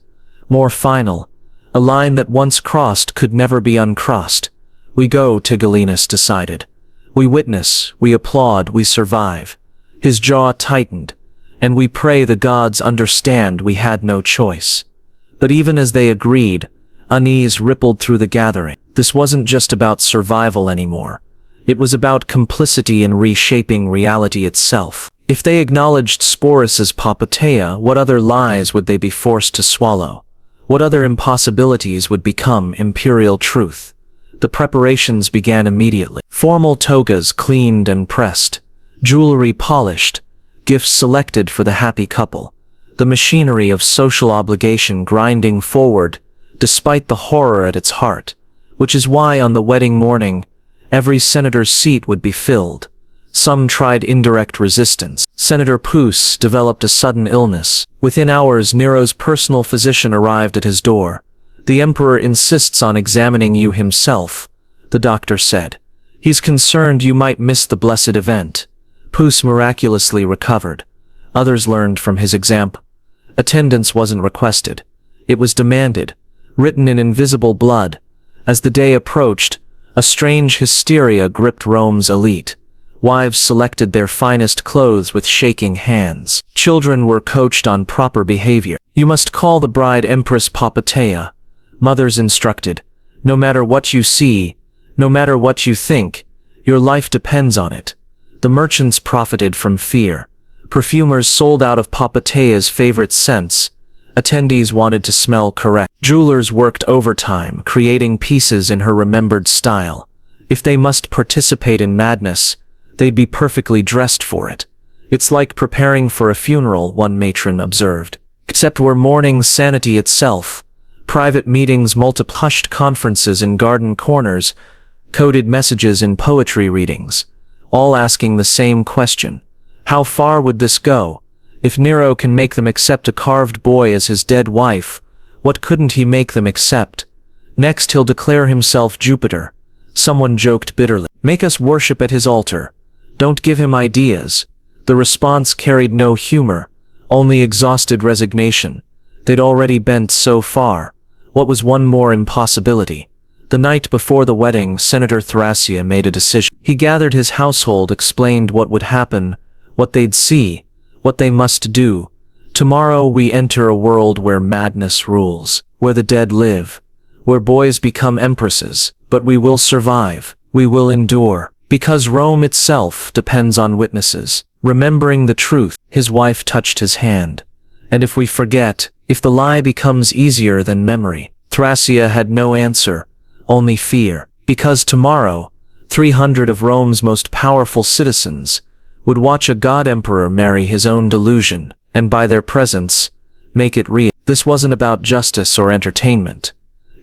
Speaker 1: More final. A line that once crossed could never be uncrossed. We go, Tigellinus decided. We witness, we applaud, we survive. His jaw tightened. And we pray the gods understand we had no choice. But even as they agreed, unease rippled through the gathering. This wasn't just about survival anymore. It was about complicity in reshaping reality itself. If they acknowledged Sporus as Poppaea, what other lies would they be forced to swallow? What other impossibilities would become imperial truth? The preparations began immediately. Formal togas cleaned and pressed, jewelry polished, gifts selected for the happy couple. The machinery of social obligation grinding forward, despite the horror at its heart, which is why on the wedding morning, every senator's seat would be filled. Some tried indirect resistance. Senator Puce developed a sudden illness. Within hours, Nero's personal physician arrived at his door. The emperor insists on examining you himself, the doctor said. He's concerned you might miss the blessed event. Puce miraculously recovered. Others learned from his example. Attendance wasn't requested. It was demanded, written in invisible blood. As the day approached, a strange hysteria gripped Rome's elite. Wives selected their finest clothes with shaking hands. Children were coached on proper behavior. You must call the bride Empress Poppaea. Mothers instructed, "No matter what you see, no matter what you think, your life depends on it." The merchants profited from fear. Perfumers sold out of Papatea's favorite scents. Attendees wanted to smell correct. Jewelers worked overtime, creating pieces in her remembered style. If they must participate in madness, they'd be perfectly dressed for it. "It's like preparing for a funeral," one matron observed. Except we're mourning sanity itself. Private meetings multiplied, hushed conferences in garden corners, coded messages in poetry readings, all asking the same question. How far would this go? If Nero can make them accept a carved boy as his dead wife, what couldn't he make them accept? Next he'll declare himself Jupiter. Someone joked bitterly. "Make us worship at his altar. Don't give him ideas." The response carried no humor, only exhausted resignation. They'd already bent so far. What was one more impossibility? The night before the wedding, Senator Thrasea made a decision. He gathered his household, explained what would happen, what they'd see, what they must do. "Tomorrow we enter a world where madness rules, where the dead live, where boys become empresses, but we will survive, we will endure, because Rome itself depends on witnesses, remembering the truth." His wife touched his hand. "And if we forget, if the lie becomes easier than memory?" Thrasea had no answer, only fear, because tomorrow, 300 of Rome's most powerful citizens would watch a god emperor marry his own delusion, and by their presence, make it real. This wasn't about justice or entertainment.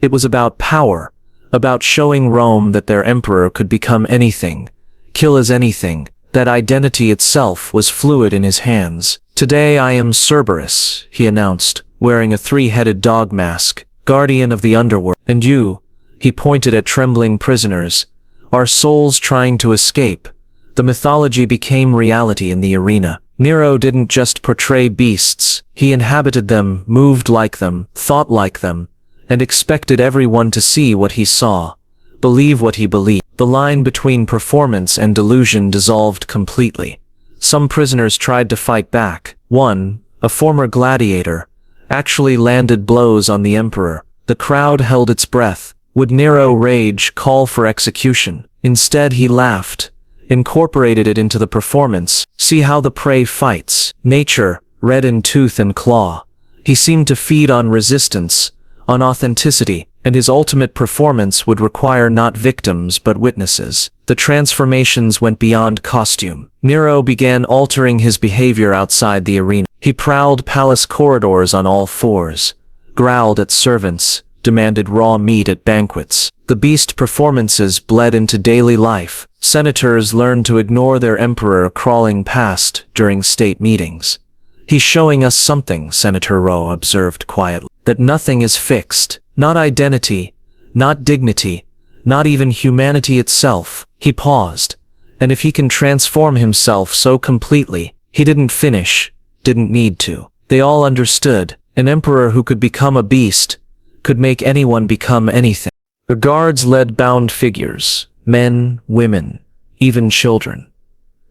Speaker 1: It was about power, about showing Rome that their emperor could become anything, kill as anything, that identity itself was fluid in his hands. "Today I am Cerberus," he announced, wearing a three-headed dog mask, guardian of the underworld. "And you," he pointed at trembling prisoners, "are souls trying to escape." The mythology became reality in the arena. Nero didn't just portray beasts, he inhabited them, moved like them, thought like them, and expected everyone to see what he saw, believe what he believed. The line between performance and delusion dissolved completely. Some prisoners tried to fight back. One, a former gladiator, actually landed blows on the emperor. The crowd held its breath. Would Nero rage, call for execution? Instead he laughed, incorporated it into the performance. "See how the prey fights. Nature, red in tooth and claw." He seemed to feed on resistance, on authenticity, and his ultimate performance would require not victims but witnesses. The transformations went beyond costume. Nero began altering his behavior outside the arena. He prowled palace corridors on all fours, growled at servants, demanded raw meat at banquets. The beast performances bled into daily life. Senators learned to ignore their emperor crawling past during state meetings. "He's showing us something," Senator Rowe observed quietly, "that nothing is fixed, not identity, not dignity, not even humanity itself." He paused, "And if he can transform himself so completely," he didn't finish, didn't need to. They all understood, an emperor who could become a beast, could make anyone become anything. The guards led bound figures, men, women, even children.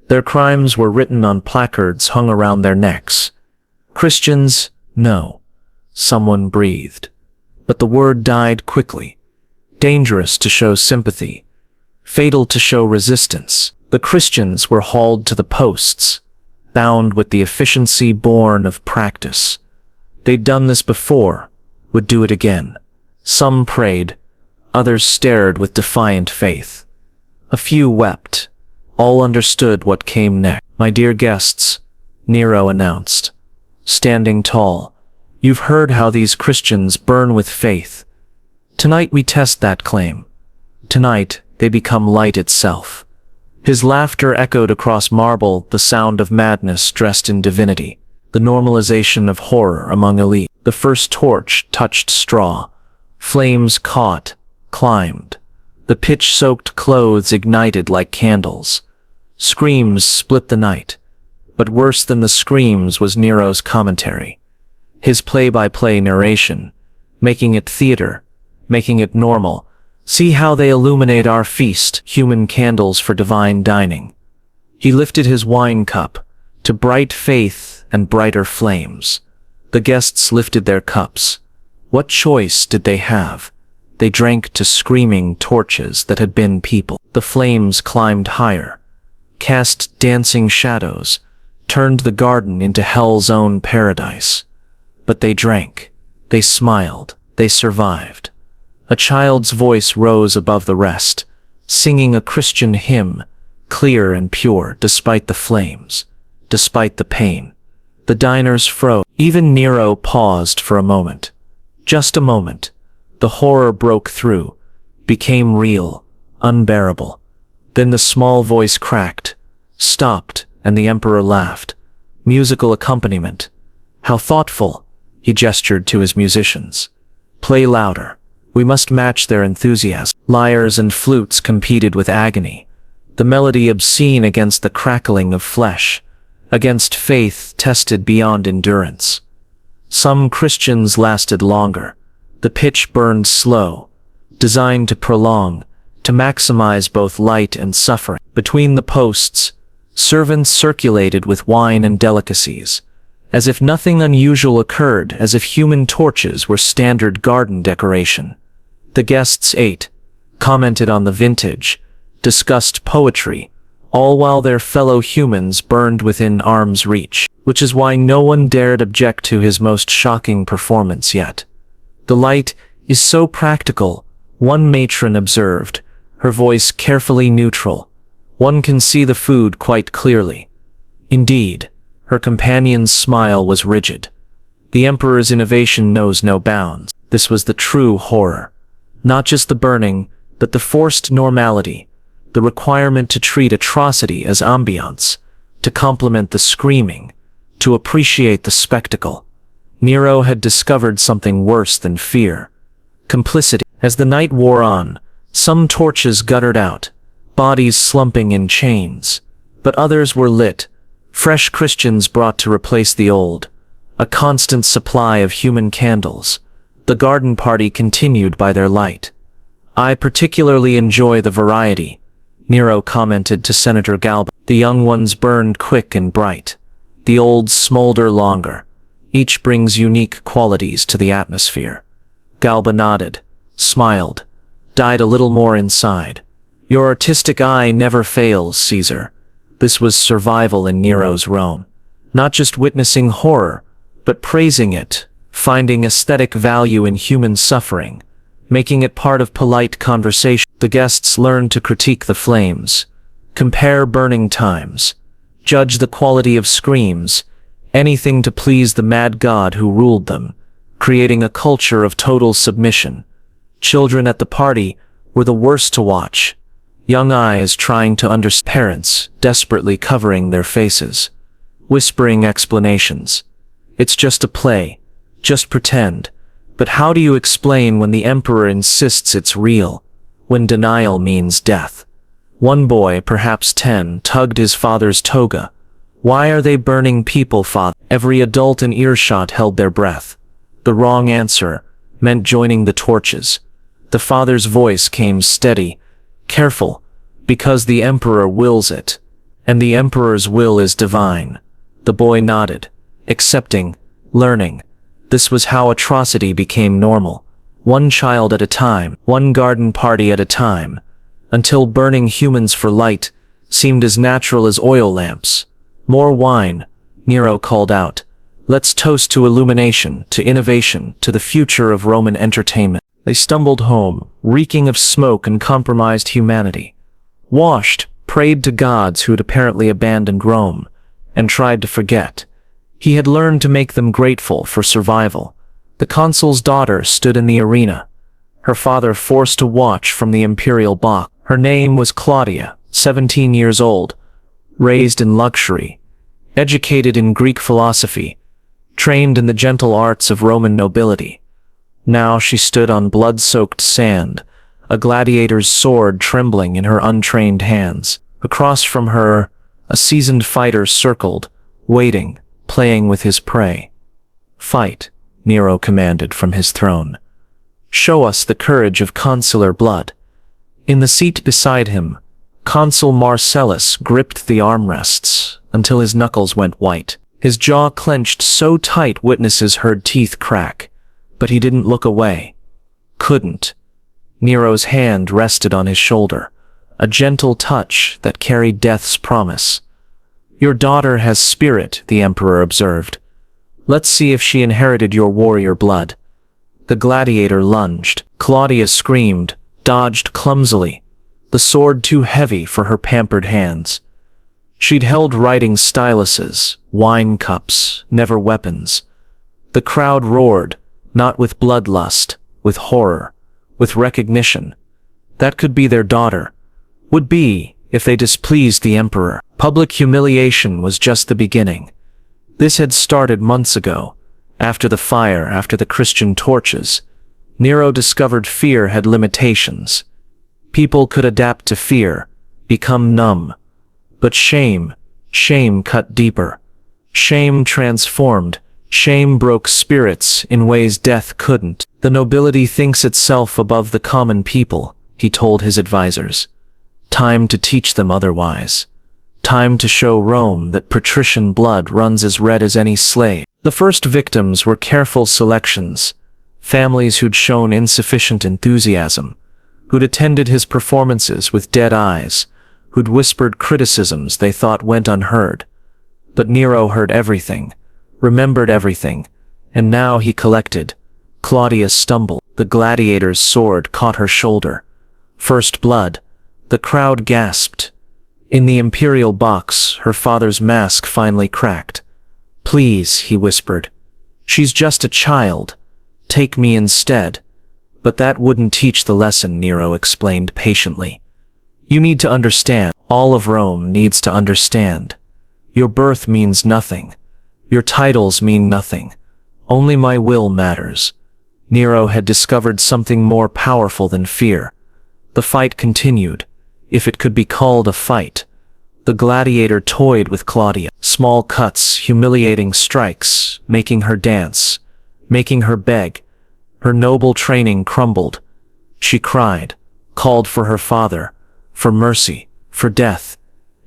Speaker 1: Their crimes were written on placards hung around their necks. "Christians, no." Someone breathed. But the word died quickly. Dangerous to show sympathy. Fatal to show resistance. The Christians were hauled to the posts, bound with the efficiency born of practice. They'd done this before, would do it again. Some prayed, others stared with defiant faith. A few wept. All understood what came next. "My dear guests," Nero announced, standing tall, "you've heard how these Christians burn with faith. Tonight we test that claim. Tonight they become light itself." His laughter echoed across marble, the sound of madness dressed in divinity, the normalization of horror among elite. The first torch touched straw. Flames caught, climbed. The pitch-soaked clothes ignited like candles. Screams split the night. But worse than the screams was Nero's commentary. His play-by-play narration, making it theater, making it normal. "See how they illuminate our feast, human candles for divine dining." He lifted his wine cup to bright faith and brighter flames. The guests lifted their cups. What choice did they have? They drank to screaming torches that had been people. The flames climbed higher, cast dancing shadows, turned the garden into hell's own paradise. But they drank, they smiled, they survived. A child's voice rose above the rest, singing a Christian hymn, clear and pure despite the flames, despite the pain. The diners froze. Even Nero paused for a moment. Just a moment. The horror broke through, became real, unbearable. Then the small voice cracked, stopped, and the emperor laughed. Musical accompaniment. How thoughtful, he gestured to his musicians. Play louder. We must match their enthusiasm. Lyres and flutes competed with agony, the melody obscene against the crackling of flesh, against faith tested beyond endurance. Some Christians lasted longer. The pitch burned slow, designed to prolong, to maximize both light and suffering. Between the posts, servants circulated with wine and delicacies, as if nothing unusual occurred, as if human torches were standard garden decoration. The guests ate, commented on the vintage, discussed poetry, all while their fellow humans burned within arm's reach, which is why no one dared object to his most shocking performance yet. The light is so practical, one matron observed, her voice carefully neutral. One can see the food quite clearly. Indeed, her companion's smile was rigid. The emperor's innovation knows no bounds. This was the true horror. Not just the burning, but the forced normality, the requirement to treat atrocity as ambiance, to complement the screaming, to appreciate the spectacle. Nero had discovered something worse than fear. Complicity. As the night wore on, some torches guttered out, bodies slumping in chains, but others were lit, fresh Christians brought to replace the old, a constant supply of human candles. The garden party continued by their light. I particularly enjoy the variety, Nero commented to Senator Galba. The young ones burned quick and bright. The old smolder longer. Each brings unique qualities to the atmosphere. Galba nodded, smiled, died a little more inside. Your artistic eye never fails, Caesar. This was survival in Nero's Rome. Not just witnessing horror, but praising it, finding aesthetic value in human suffering, making it part of polite conversation. The guests learned to critique the flames, compare burning times, judge the quality of screams, anything to please the mad god who ruled them, creating a culture of total submission. Children at the party were the worst to watch. Young eyes trying to understand, parents desperately covering their faces, whispering explanations. It's just a play, just pretend. But how do you explain when the emperor insists it's real, when denial means death? One boy, perhaps 10, tugged his father's toga. Why are they burning people, father? Every adult in earshot held their breath. The wrong answer meant joining the torches. The father's voice came steady, careful, because the emperor wills it, and the emperor's will is divine. The boy nodded, accepting, learning. This was how atrocity became normal, one child at a time, one garden party at a time, until burning humans for light seemed as natural as oil lamps. More wine, Nero called out. Let's toast to illumination, to innovation, to the future of Roman entertainment. They stumbled home, reeking of smoke and compromised humanity. Washed, prayed to gods who had apparently abandoned Rome, and tried to forget. He had learned to make them grateful for survival. The consul's daughter stood in the arena, her father forced to watch from the imperial box. Her name was Claudia, 17 years old, raised in luxury, educated in Greek philosophy, trained in the gentle arts of Roman nobility. Now she stood on blood-soaked sand, a gladiator's sword trembling in her untrained hands. Across from her, a seasoned fighter circled, waiting, playing with his prey. Fight, Nero commanded from his throne. Show us the courage of consular blood. In the seat beside him, Consul Marcellus gripped the armrests until his knuckles went white. His jaw clenched so tight witnesses heard teeth crack. But he didn't look away. Couldn't. Nero's hand rested on his shoulder, a gentle touch that carried death's promise. "Your daughter has spirit," the emperor observed. "Let's see if she inherited your warrior blood." The gladiator lunged. Claudia screamed, dodged clumsily, the sword too heavy for her pampered hands. She'd held writing styluses, wine cups, never weapons. The crowd roared, not with bloodlust, with horror, with recognition. That could be their daughter. Would be, if they displeased the emperor. Public humiliation was just the beginning. This had started months ago, after the fire, after the Christian torches. Nero discovered fear had limitations. People could adapt to fear, become numb. But shame cut deeper. Shame transformed. Shame broke spirits in ways death couldn't. "The nobility thinks itself above the common people," he told his advisors. "Time to teach them otherwise. Time to show Rome that patrician blood runs as red as any slave." The first victims were careful selections, families who'd shown insufficient enthusiasm, who'd attended his performances with dead eyes, who'd whispered criticisms they thought went unheard. But Nero heard everything, remembered everything, and now he collected. Claudia stumbled. The gladiator's sword caught her shoulder. First blood. The crowd gasped. In the imperial box, her father's mask finally cracked. "Please," he whispered. "She's just a child. Take me instead." "But that wouldn't teach the lesson," Nero explained patiently. "You need to understand. All of Rome needs to understand. Your birth means nothing. Your titles mean nothing. Only my will matters." Nero had discovered something more powerful than fear. The fight continued, if it could be called a fight. The gladiator toyed with Claudia. Small cuts, humiliating strikes, making her dance, making her beg. Her noble training crumbled. She cried, called for her father, for mercy, for death.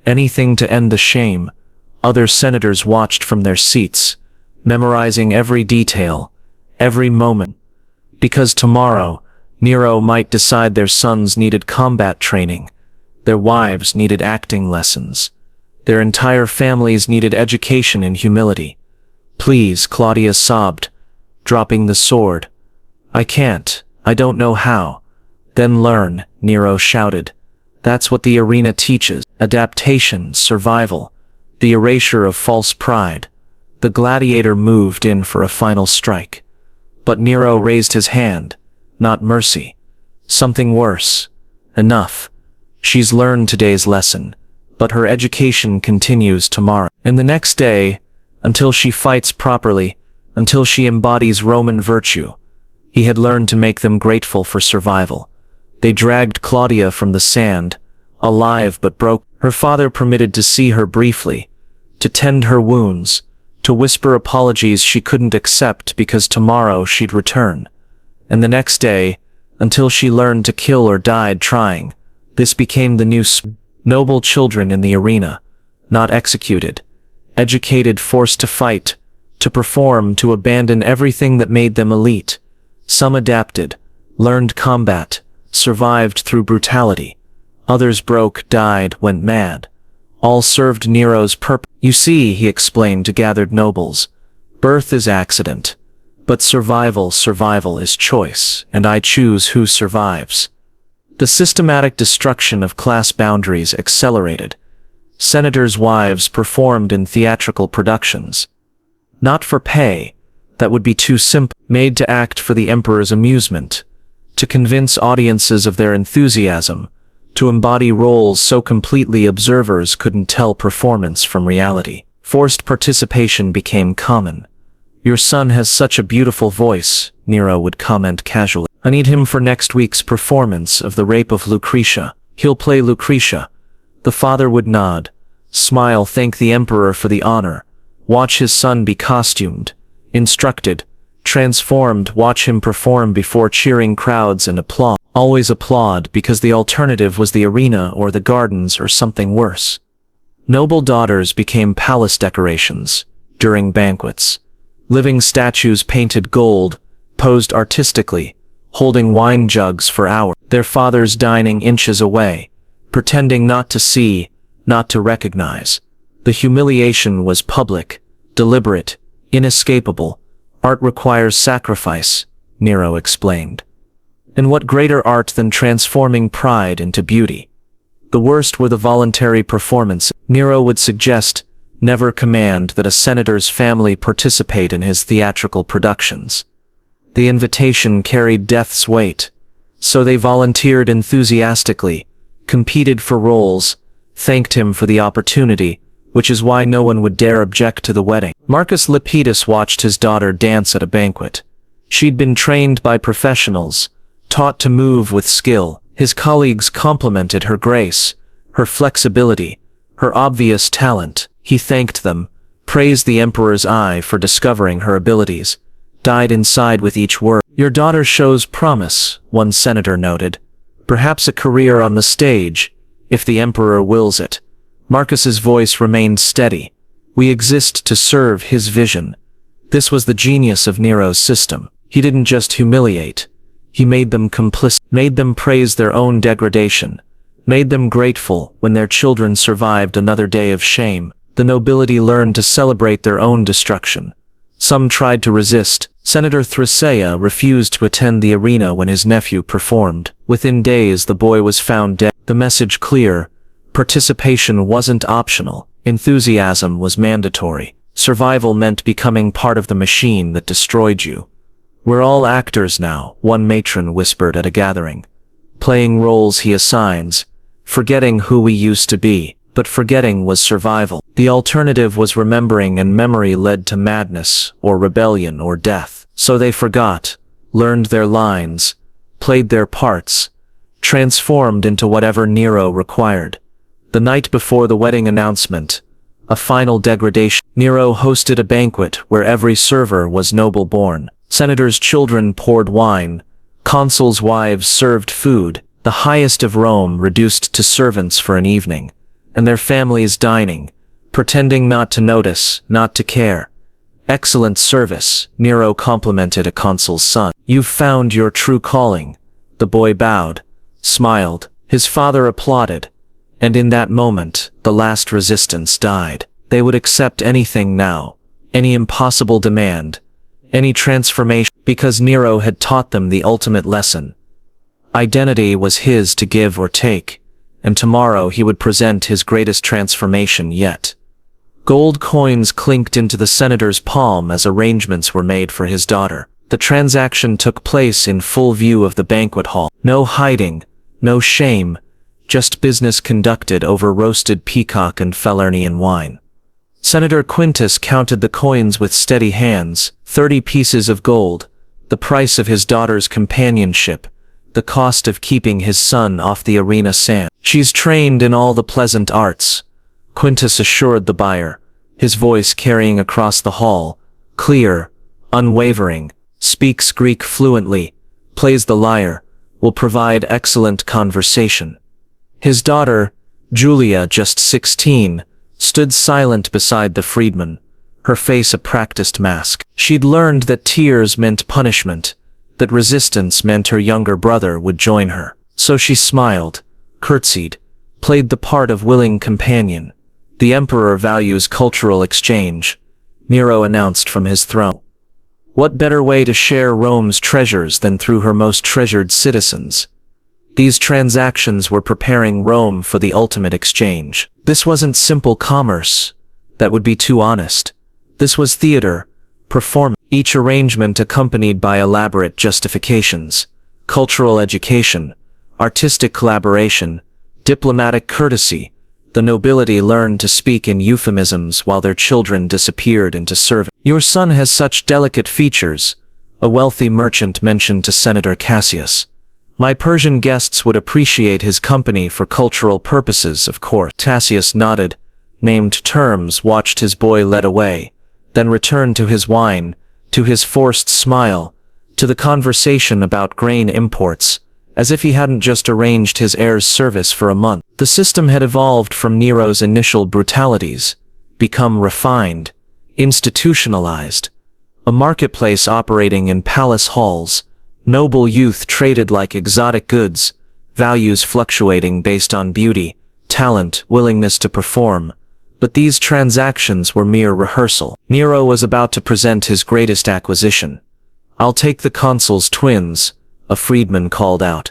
Speaker 1: Anything to end the shame. Other senators watched from their seats, memorizing every detail, every moment. Because tomorrow, Nero might decide their sons needed combat training. Their wives needed acting lessons. Their entire families needed education in humility. "Please," Claudia sobbed, dropping the sword. "I can't. I don't know how." "Then learn," Nero shouted. "That's what the arena teaches. Adaptation, survival, the erasure of false pride." The gladiator moved in for a final strike. But Nero raised his hand. Not mercy. Something worse. "Enough. She's learned today's lesson, but her education continues tomorrow. And the next day, until she fights properly, until she embodies Roman virtue." He had learned to make them grateful for survival. They dragged Claudia from the sand, alive but broke. Her father permitted to see her briefly, to tend her wounds, to whisper apologies she couldn't accept because tomorrow she'd return. And the next day, until she learned to kill or died trying. This became the new noble children in the arena, not executed. Educated, forced to fight, to perform, to abandon everything that made them elite. Some adapted, learned combat, survived through brutality. Others broke, died, went mad. All served Nero's purpose. "You see," he explained to gathered nobles, "birth is accident. But survival is choice, and I choose who survives." The systematic destruction of class boundaries accelerated. Senators' wives performed in theatrical productions. Not for pay, that would be too simple, made to act for the emperor's amusement, to convince audiences of their enthusiasm, to embody roles so completely observers couldn't tell performance from reality. Forced participation became common. "Your son has such a beautiful voice," Nero would comment casually. "I need him for next week's performance of The Rape of Lucretia. He'll play Lucretia." The father would nod, smile, thank the emperor for the honor, watch his son be costumed, instructed, transformed, watch him perform before cheering crowds and applaud. Always applaud because the alternative was the arena or the gardens or something worse. Noble daughters became palace decorations during banquets. Living statues painted gold, posed artistically, holding wine jugs for hours, their fathers dining inches away, pretending not to see, not to recognize. The humiliation was public, deliberate, inescapable. Art requires sacrifice, Nero explained. And what greater art than transforming pride into beauty? The worst were the voluntary performances. Nero would suggest, never command that a senator's family participate in his theatrical productions. The invitation carried death's weight, so they volunteered enthusiastically, competed for roles, thanked him for the opportunity, which is why no one would dare object to the wedding. Marcus Lepidus watched his daughter dance at a banquet. She'd been trained by professionals, taught to move with skill. His colleagues complimented her grace, her flexibility, her obvious talent. He thanked them, praised the emperor's eye for discovering her abilities, died inside with each word. "Your daughter shows promise," one senator noted. "Perhaps a career on the stage, if the emperor wills it." Marcus's voice remained steady. "We exist to serve his vision." This was the genius of Nero's system. He didn't just humiliate. He made them complicit, made them praise their own degradation, made them grateful when their children survived another day of shame. The nobility learned to celebrate their own destruction. Some tried to resist. Senator Thrasea refused to attend the arena when his nephew performed. Within days the boy was found dead. The message clear: participation wasn't optional, enthusiasm was mandatory. Survival meant becoming part of the machine that destroyed you. "We're all actors now," one matron whispered at a gathering. "Playing roles he assigns, forgetting who we used to be." But forgetting was survival. The alternative was remembering, and memory led to madness, or rebellion, or death. So they forgot, learned their lines, played their parts, transformed into whatever Nero required. The night before the wedding announcement, a final degradation. Nero hosted a banquet where every server was noble-born. Senators' children poured wine, consuls' wives served food, the highest of Rome reduced to servants for an evening, and their families dining, pretending not to notice, not to care. "Excellent service," Nero complimented a consul's son. "You've found your true calling." The boy bowed, smiled. His father applauded. And in that moment, the last resistance died. They would accept anything now, any impossible demand, any transformation, because Nero had taught them the ultimate lesson. Identity was his to give or take, and tomorrow he would present his greatest transformation yet. Gold coins clinked into the senator's palm as arrangements were made for his daughter. The transaction took place in full view of the banquet hall. No hiding, no shame, just business conducted over roasted peacock and Falernian wine. Senator Quintus counted the coins with steady hands, 30 pieces of gold, the price of his daughter's companionship, the cost of keeping his son off the arena sand. "She's trained in all the pleasant arts," Quintus assured the buyer, his voice carrying across the hall, clear, unwavering. "Speaks Greek fluently, plays the lyre, will provide excellent conversation." His daughter, Julia, just 16, stood silent beside the freedman, her face a practiced mask. She'd learned that tears meant punishment, that resistance meant her younger brother would join her. So she smiled, curtsied, played the part of willing companion. "The emperor values cultural exchange," Nero announced from his throne. What better way to share Rome's treasures than through her most treasured citizens? These transactions were preparing Rome for the ultimate exchange. This wasn't simple commerce. That would be too honest. This was theater, performance, each arrangement accompanied by elaborate justifications, cultural education, artistic collaboration, diplomatic courtesy. The nobility learned to speak in euphemisms while their children disappeared into service. "Your son has such delicate features," a wealthy merchant mentioned to Senator Cassius. "My Persian guests would appreciate his company for cultural purposes, of course." Cassius nodded, named terms, watched his boy led away, then returned to his wine, to his forced smile, to the conversation about grain imports, as if he hadn't just arranged his heir's service for a month. The system had evolved from Nero's initial brutalities, become refined, institutionalized. A marketplace operating in palace halls. Noble youth traded like exotic goods, values fluctuating based on beauty, talent, willingness to perform. But these transactions were mere rehearsal. Nero was about to present his greatest acquisition. "I'll take the consul's twins," a freedman called out.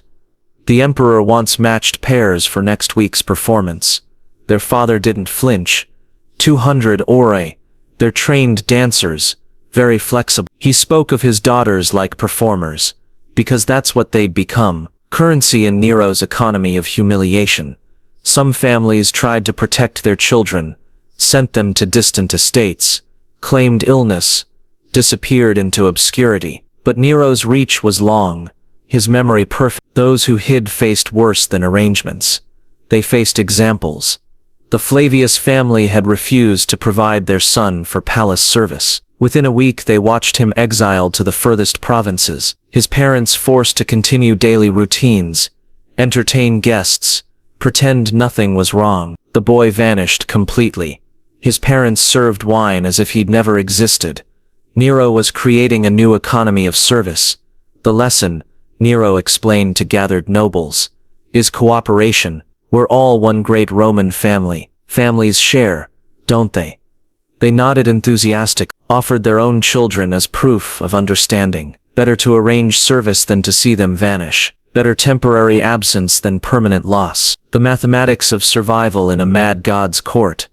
Speaker 1: "The emperor wants matched pairs for next week's performance." Their father didn't flinch. 200 aurei. They're trained dancers, very flexible. He spoke of his daughters like performers, because that's what they'd become, currency in Nero's economy of humiliation. Some families tried to protect their children, sent them to distant estates, claimed illness, disappeared into obscurity. But Nero's reach was long, his memory perfect. Those who hid faced worse than arrangements. They faced examples. The Flavius family had refused to provide their son for palace service. Within a week they watched him exiled to the furthest provinces, his parents forced to continue daily routines, entertain guests, pretend nothing was wrong. The boy vanished completely. His parents served wine as if he'd never existed. Nero was creating a new economy of service. The lesson, Nero explained to gathered nobles, is cooperation. We're all one great Roman family. Families share, don't they? They nodded enthusiastic, offered their own children as proof of understanding. Better to arrange service than to see them vanish. Better temporary absence than permanent loss. The mathematics of survival in a mad god's court.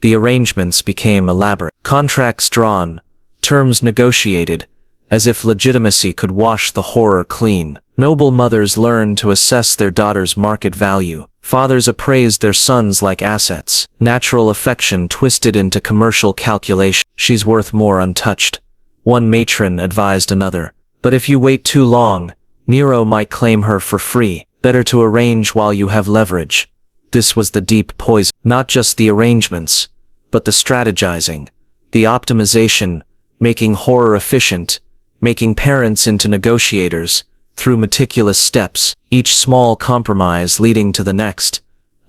Speaker 1: The arrangements became elaborate. Contracts drawn, terms negotiated, as if legitimacy could wash the horror clean. Noble mothers learned to assess their daughters' market value. Fathers appraised their sons like assets. Natural affection twisted into commercial calculation. "She's worth more untouched," one matron advised another. "But if you wait too long, Nero might claim her for free. Better to arrange while you have leverage." This was the deep poison. Not just the arrangements, but the strategizing, the optimization, making horror efficient, making parents into negotiators, through meticulous steps, each small compromise leading to the next,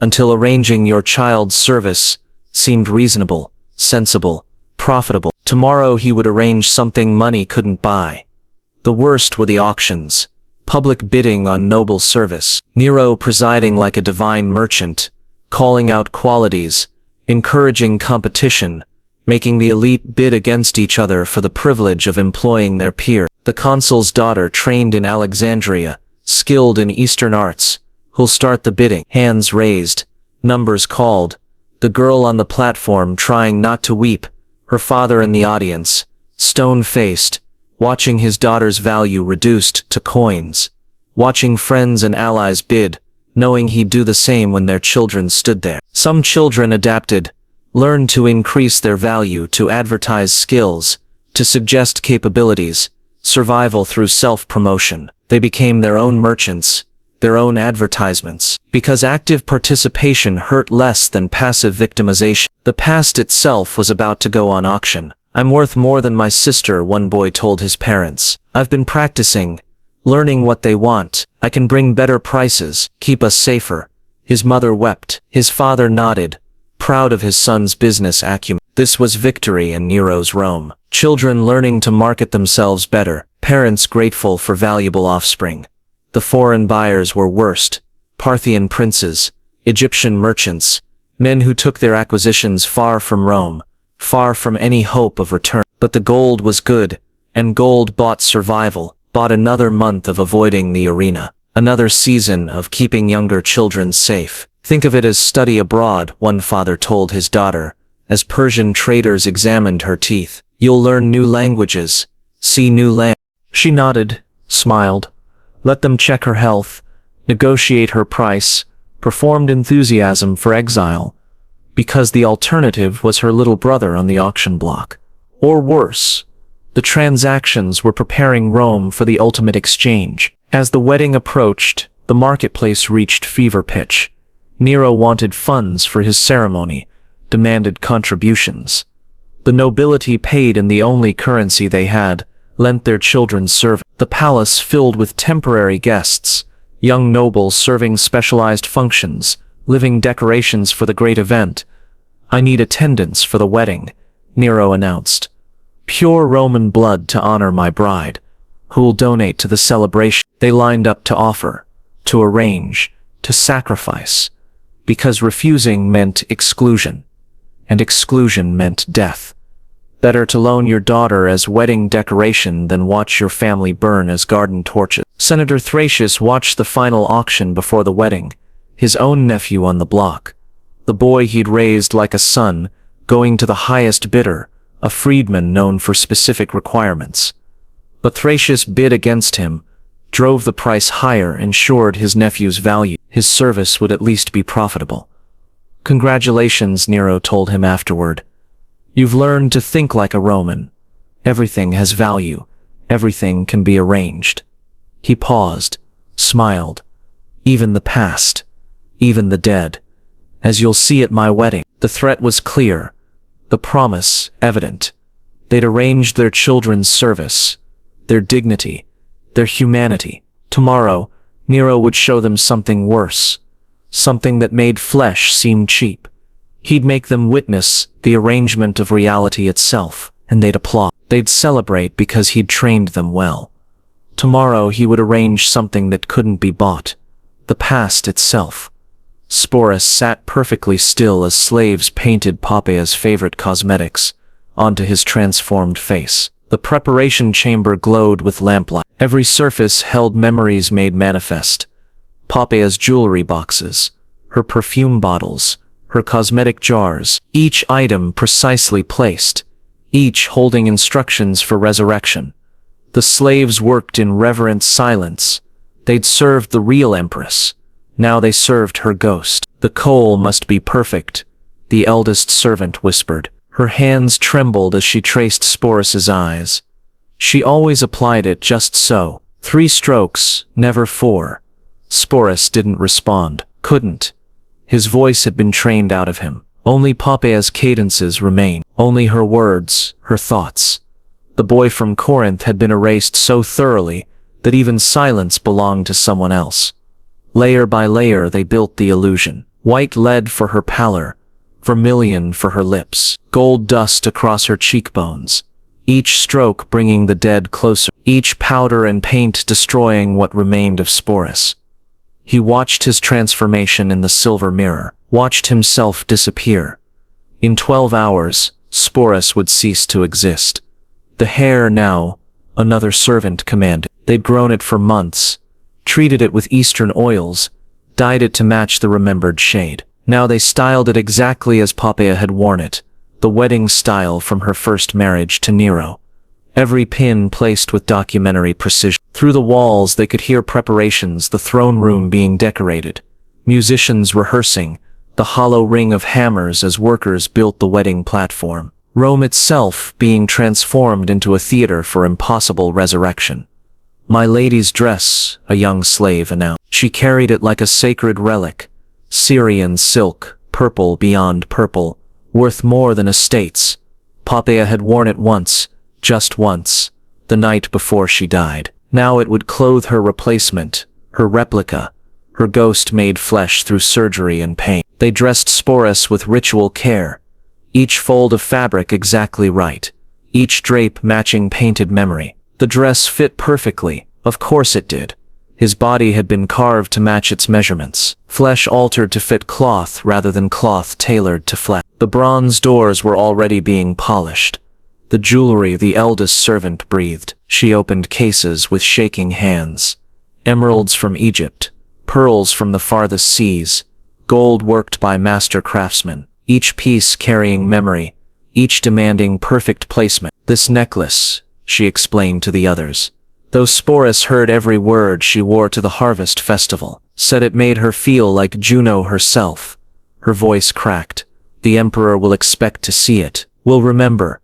Speaker 1: until arranging your child's service seemed reasonable, sensible, profitable. Tomorrow he would arrange something money couldn't buy. The worst were the auctions, public bidding on noble service. Nero presiding like a divine merchant, calling out qualities, encouraging competition, making the elite bid against each other for the privilege of employing their peer. The consul's daughter trained in Alexandria, skilled in Eastern arts, who'll start the bidding. Hands raised, numbers called, the girl on the platform trying not to weep, her father in the audience, stone-faced, watching his daughter's value reduced to coins, watching friends and allies bid, knowing he'd do the same when their children stood there. Some children adapted, learned to increase their value, to advertise skills, to suggest capabilities, survival through self-promotion. They became their own merchants, their own advertisements, because active participation hurt less than passive victimization. The past itself was about to go on auction. "I'm worth more than my sister," one boy told his parents. "I've been practicing, learning what they want. I can bring better prices, keep us safer." His mother wept. His father nodded, proud of his son's business acumen. This was victory in Nero's Rome. Children learning to market themselves better, parents grateful for valuable offspring. The foreign buyers were worst. Parthian princes, Egyptian merchants, men who took their acquisitions far from Rome, far from any hope of return. But the gold was good, and gold bought survival, bought another month of avoiding the arena, another season of keeping younger children safe. "Think of it as study abroad," one father told his daughter, as Persian traders examined her teeth. "You'll learn new languages, see new land." She nodded, smiled, let them check her health, negotiate her price, performed enthusiasm for exile, because the alternative was her little brother on the auction block. Or worse, the transactions were preparing Rome for the ultimate exchange. As the wedding approached, the marketplace reached fever pitch. Nero wanted funds for his ceremony, demanded contributions. The nobility paid in the only currency they had, lent their children service. The palace filled with temporary guests, young nobles serving specialized functions, living decorations for the great event. "I need attendants for the wedding," Nero announced. Pure Roman blood to honor my bride, who will donate to the celebration. They lined up to offer, to arrange, to sacrifice, because refusing meant exclusion, and exclusion meant death. Better to loan your daughter as wedding decoration than watch your family burn as garden torches. Senator Thracius watched the final auction before the wedding, his own nephew on the block, the boy he'd raised like a son, going to the highest bidder, a freedman known for specific requirements. But Thracius bid against him, drove the price higher, ensured his nephew's value. His service would at least be profitable. "Congratulations," Nero told him afterward. "You've learned to think like a Roman. Everything has value. Everything can be arranged." He paused, smiled. "Even the past. Even the dead. As you'll see at my wedding." The threat was clear. The promise evident. They'd arranged their children's service, their dignity, their humanity. Tomorrow, Nero would show them something worse, something that made flesh seem cheap. He'd make them witness the arrangement of reality itself, and they'd applaud. They'd celebrate because he'd trained them well. Tomorrow he would arrange something that couldn't be bought, the past itself. Sporus sat perfectly still as slaves painted Poppeia's favorite cosmetics onto his transformed face. The preparation chamber glowed with lamplight. Every surface held memories made manifest. Poppeia's jewelry boxes, her perfume bottles, her cosmetic jars, each item precisely placed, each holding instructions for resurrection. The slaves worked in reverent silence. They'd served the real empress. Now they served her ghost. "The coal must be perfect," the eldest servant whispered. Her hands trembled as she traced Sporus's eyes. She always applied it just so. 3 strokes, never 4. Sporus didn't respond. Couldn't. His voice had been trained out of him. Only Poppeia's cadences remained. Only her words, her thoughts. The boy from Corinth had been erased so thoroughly that even silence belonged to someone else. Layer by layer they built the illusion. White lead for her pallor, vermilion for her lips, gold dust across her cheekbones, each stroke bringing the dead closer, each powder and paint destroying what remained of Sporus. He watched his transformation in the silver mirror, watched himself disappear. In 12 hours, Sporus would cease to exist. The hair now, another servant commanded. They'd grown it for months, treated it with Eastern oils, dyed it to match the remembered shade. Now they styled it exactly as Poppaea had worn it, the wedding style from her first marriage to Nero. Every pin placed with documentary precision. Through the walls they could hear preparations, the throne room being decorated, musicians rehearsing, the hollow ring of hammers as workers built the wedding platform. Rome itself being transformed into a theater for impossible resurrection. "My lady's dress," a young slave announced. She carried it like a sacred relic, Syrian silk, purple beyond purple, worth more than estates. Poppaea had worn it once, just once, the night before she died. Now it would clothe her replacement, her replica, her ghost made flesh through surgery and pain. They dressed Sporus with ritual care, each fold of fabric exactly right, each drape matching painted memory. The dress fit perfectly, of course it did. His body had been carved to match its measurements, flesh altered to fit cloth rather than cloth tailored to flesh. The bronze doors were already being polished. The jewelry, the eldest servant breathed. She opened cases with shaking hands. Emeralds from Egypt, pearls from the farthest seas, gold worked by master craftsmen, each piece carrying memory, each demanding perfect placement. "This necklace," she explained to the others. Though Sporus heard every word, she wore to the harvest festival, said it made her feel like Juno herself. Her voice cracked. "The emperor will expect to see it, will remember."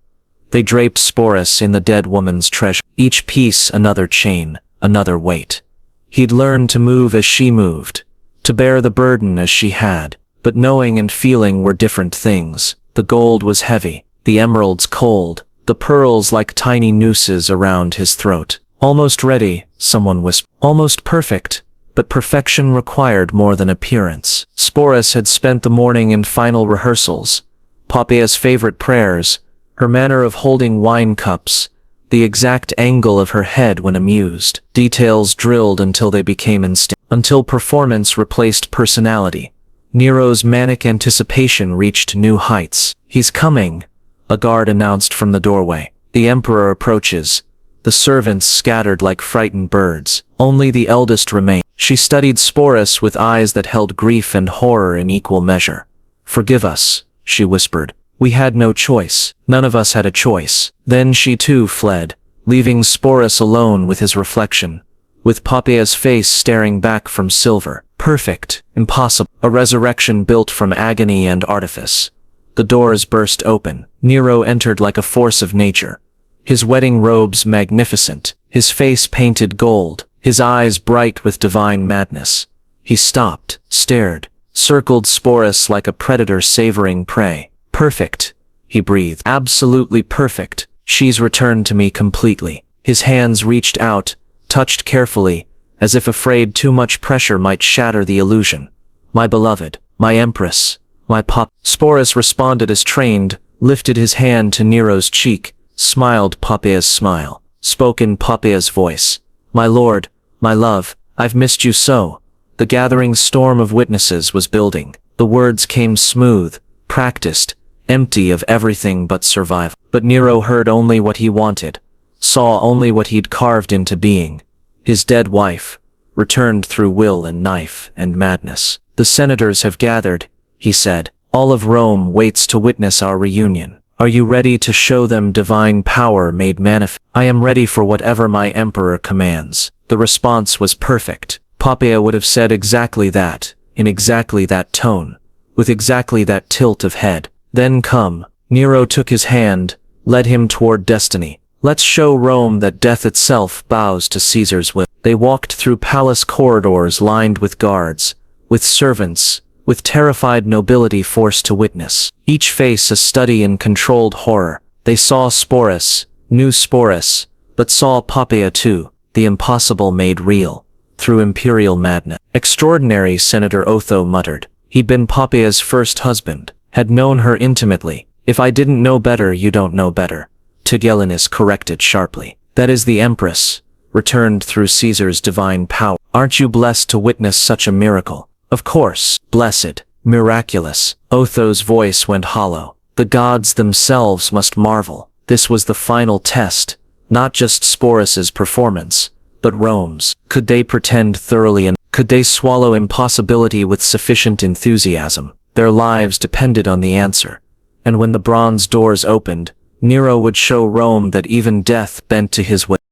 Speaker 1: They draped Sporus in the dead woman's treasure, each piece another chain, another weight. He'd learned to move as she moved, to bear the burden as she had, but knowing and feeling were different things. The gold was heavy, the emeralds cold, the pearls like tiny nooses around his throat. "Almost ready," someone whispered. Almost perfect, but perfection required more than appearance. Sporus had spent the morning in final rehearsals, Poppeia's favorite prayers, her manner of holding wine cups, the exact angle of her head when amused, details drilled until they became instinct, until performance replaced personality. Nero's manic anticipation reached new heights. "He's coming," a guard announced from the doorway. The emperor approaches. The servants scattered like frightened birds. Only the eldest remained. She studied Sporus with eyes that held grief and horror in equal measure. "Forgive us," she whispered. "We had no choice. None of us had a choice." Then she too fled, leaving Sporus alone with his reflection, with Poppeia's face staring back from silver. Perfect, impossible, a resurrection built from agony and artifice. The doors burst open. Nero entered like a force of nature. His wedding robes magnificent, his face painted gold, his eyes bright with divine madness. He stopped, stared, circled Sporus like a predator savoring prey. "Perfect," he breathed. "Absolutely perfect. She's returned to me completely." His hands reached out, touched carefully, as if afraid too much pressure might shatter the illusion. "My beloved, my empress, my pop." Sporus responded as trained, lifted his hand to Nero's cheek, smiled Poppeia's smile, spoke in Poppeia's voice. "My lord, my love, I've missed you so." The gathering storm of witnesses was building. The words came smooth, practiced, empty of everything but survival. But Nero heard only what he wanted, saw only what he'd carved into being. His dead wife, returned through will and knife and madness. "The senators have gathered," he said. "All of Rome waits to witness our reunion. Are you ready to show them divine power made manifest?" "I am ready for whatever my emperor commands." The response was perfect. Poppaea would have said exactly that, in exactly that tone, with exactly that tilt of head. "Then come." Nero took his hand, led him toward destiny. "Let's show Rome that death itself bows to Caesar's will." They walked through palace corridors lined with guards, with servants, with terrified nobility forced to witness. Each face a study in controlled horror. They saw Sporus, knew Sporus, but saw Poppaea too, the impossible made real, through imperial madness. "Extraordinary," Senator Otho muttered. He'd been Poppeia's first husband, had known her intimately. "If I didn't know better, you don't know better," Tigellinus corrected sharply. "That is the empress, returned through Caesar's divine power. Aren't you blessed to witness such a miracle?" "Of course, blessed, miraculous." Otho's voice went hollow. "The gods themselves must marvel." This was the final test, not just Sporus's performance, but Rome's. Could they pretend thoroughly and could they swallow impossibility with sufficient enthusiasm? Their lives depended on the answer. And when the bronze doors opened, Nero would show Rome that even death bent to his will.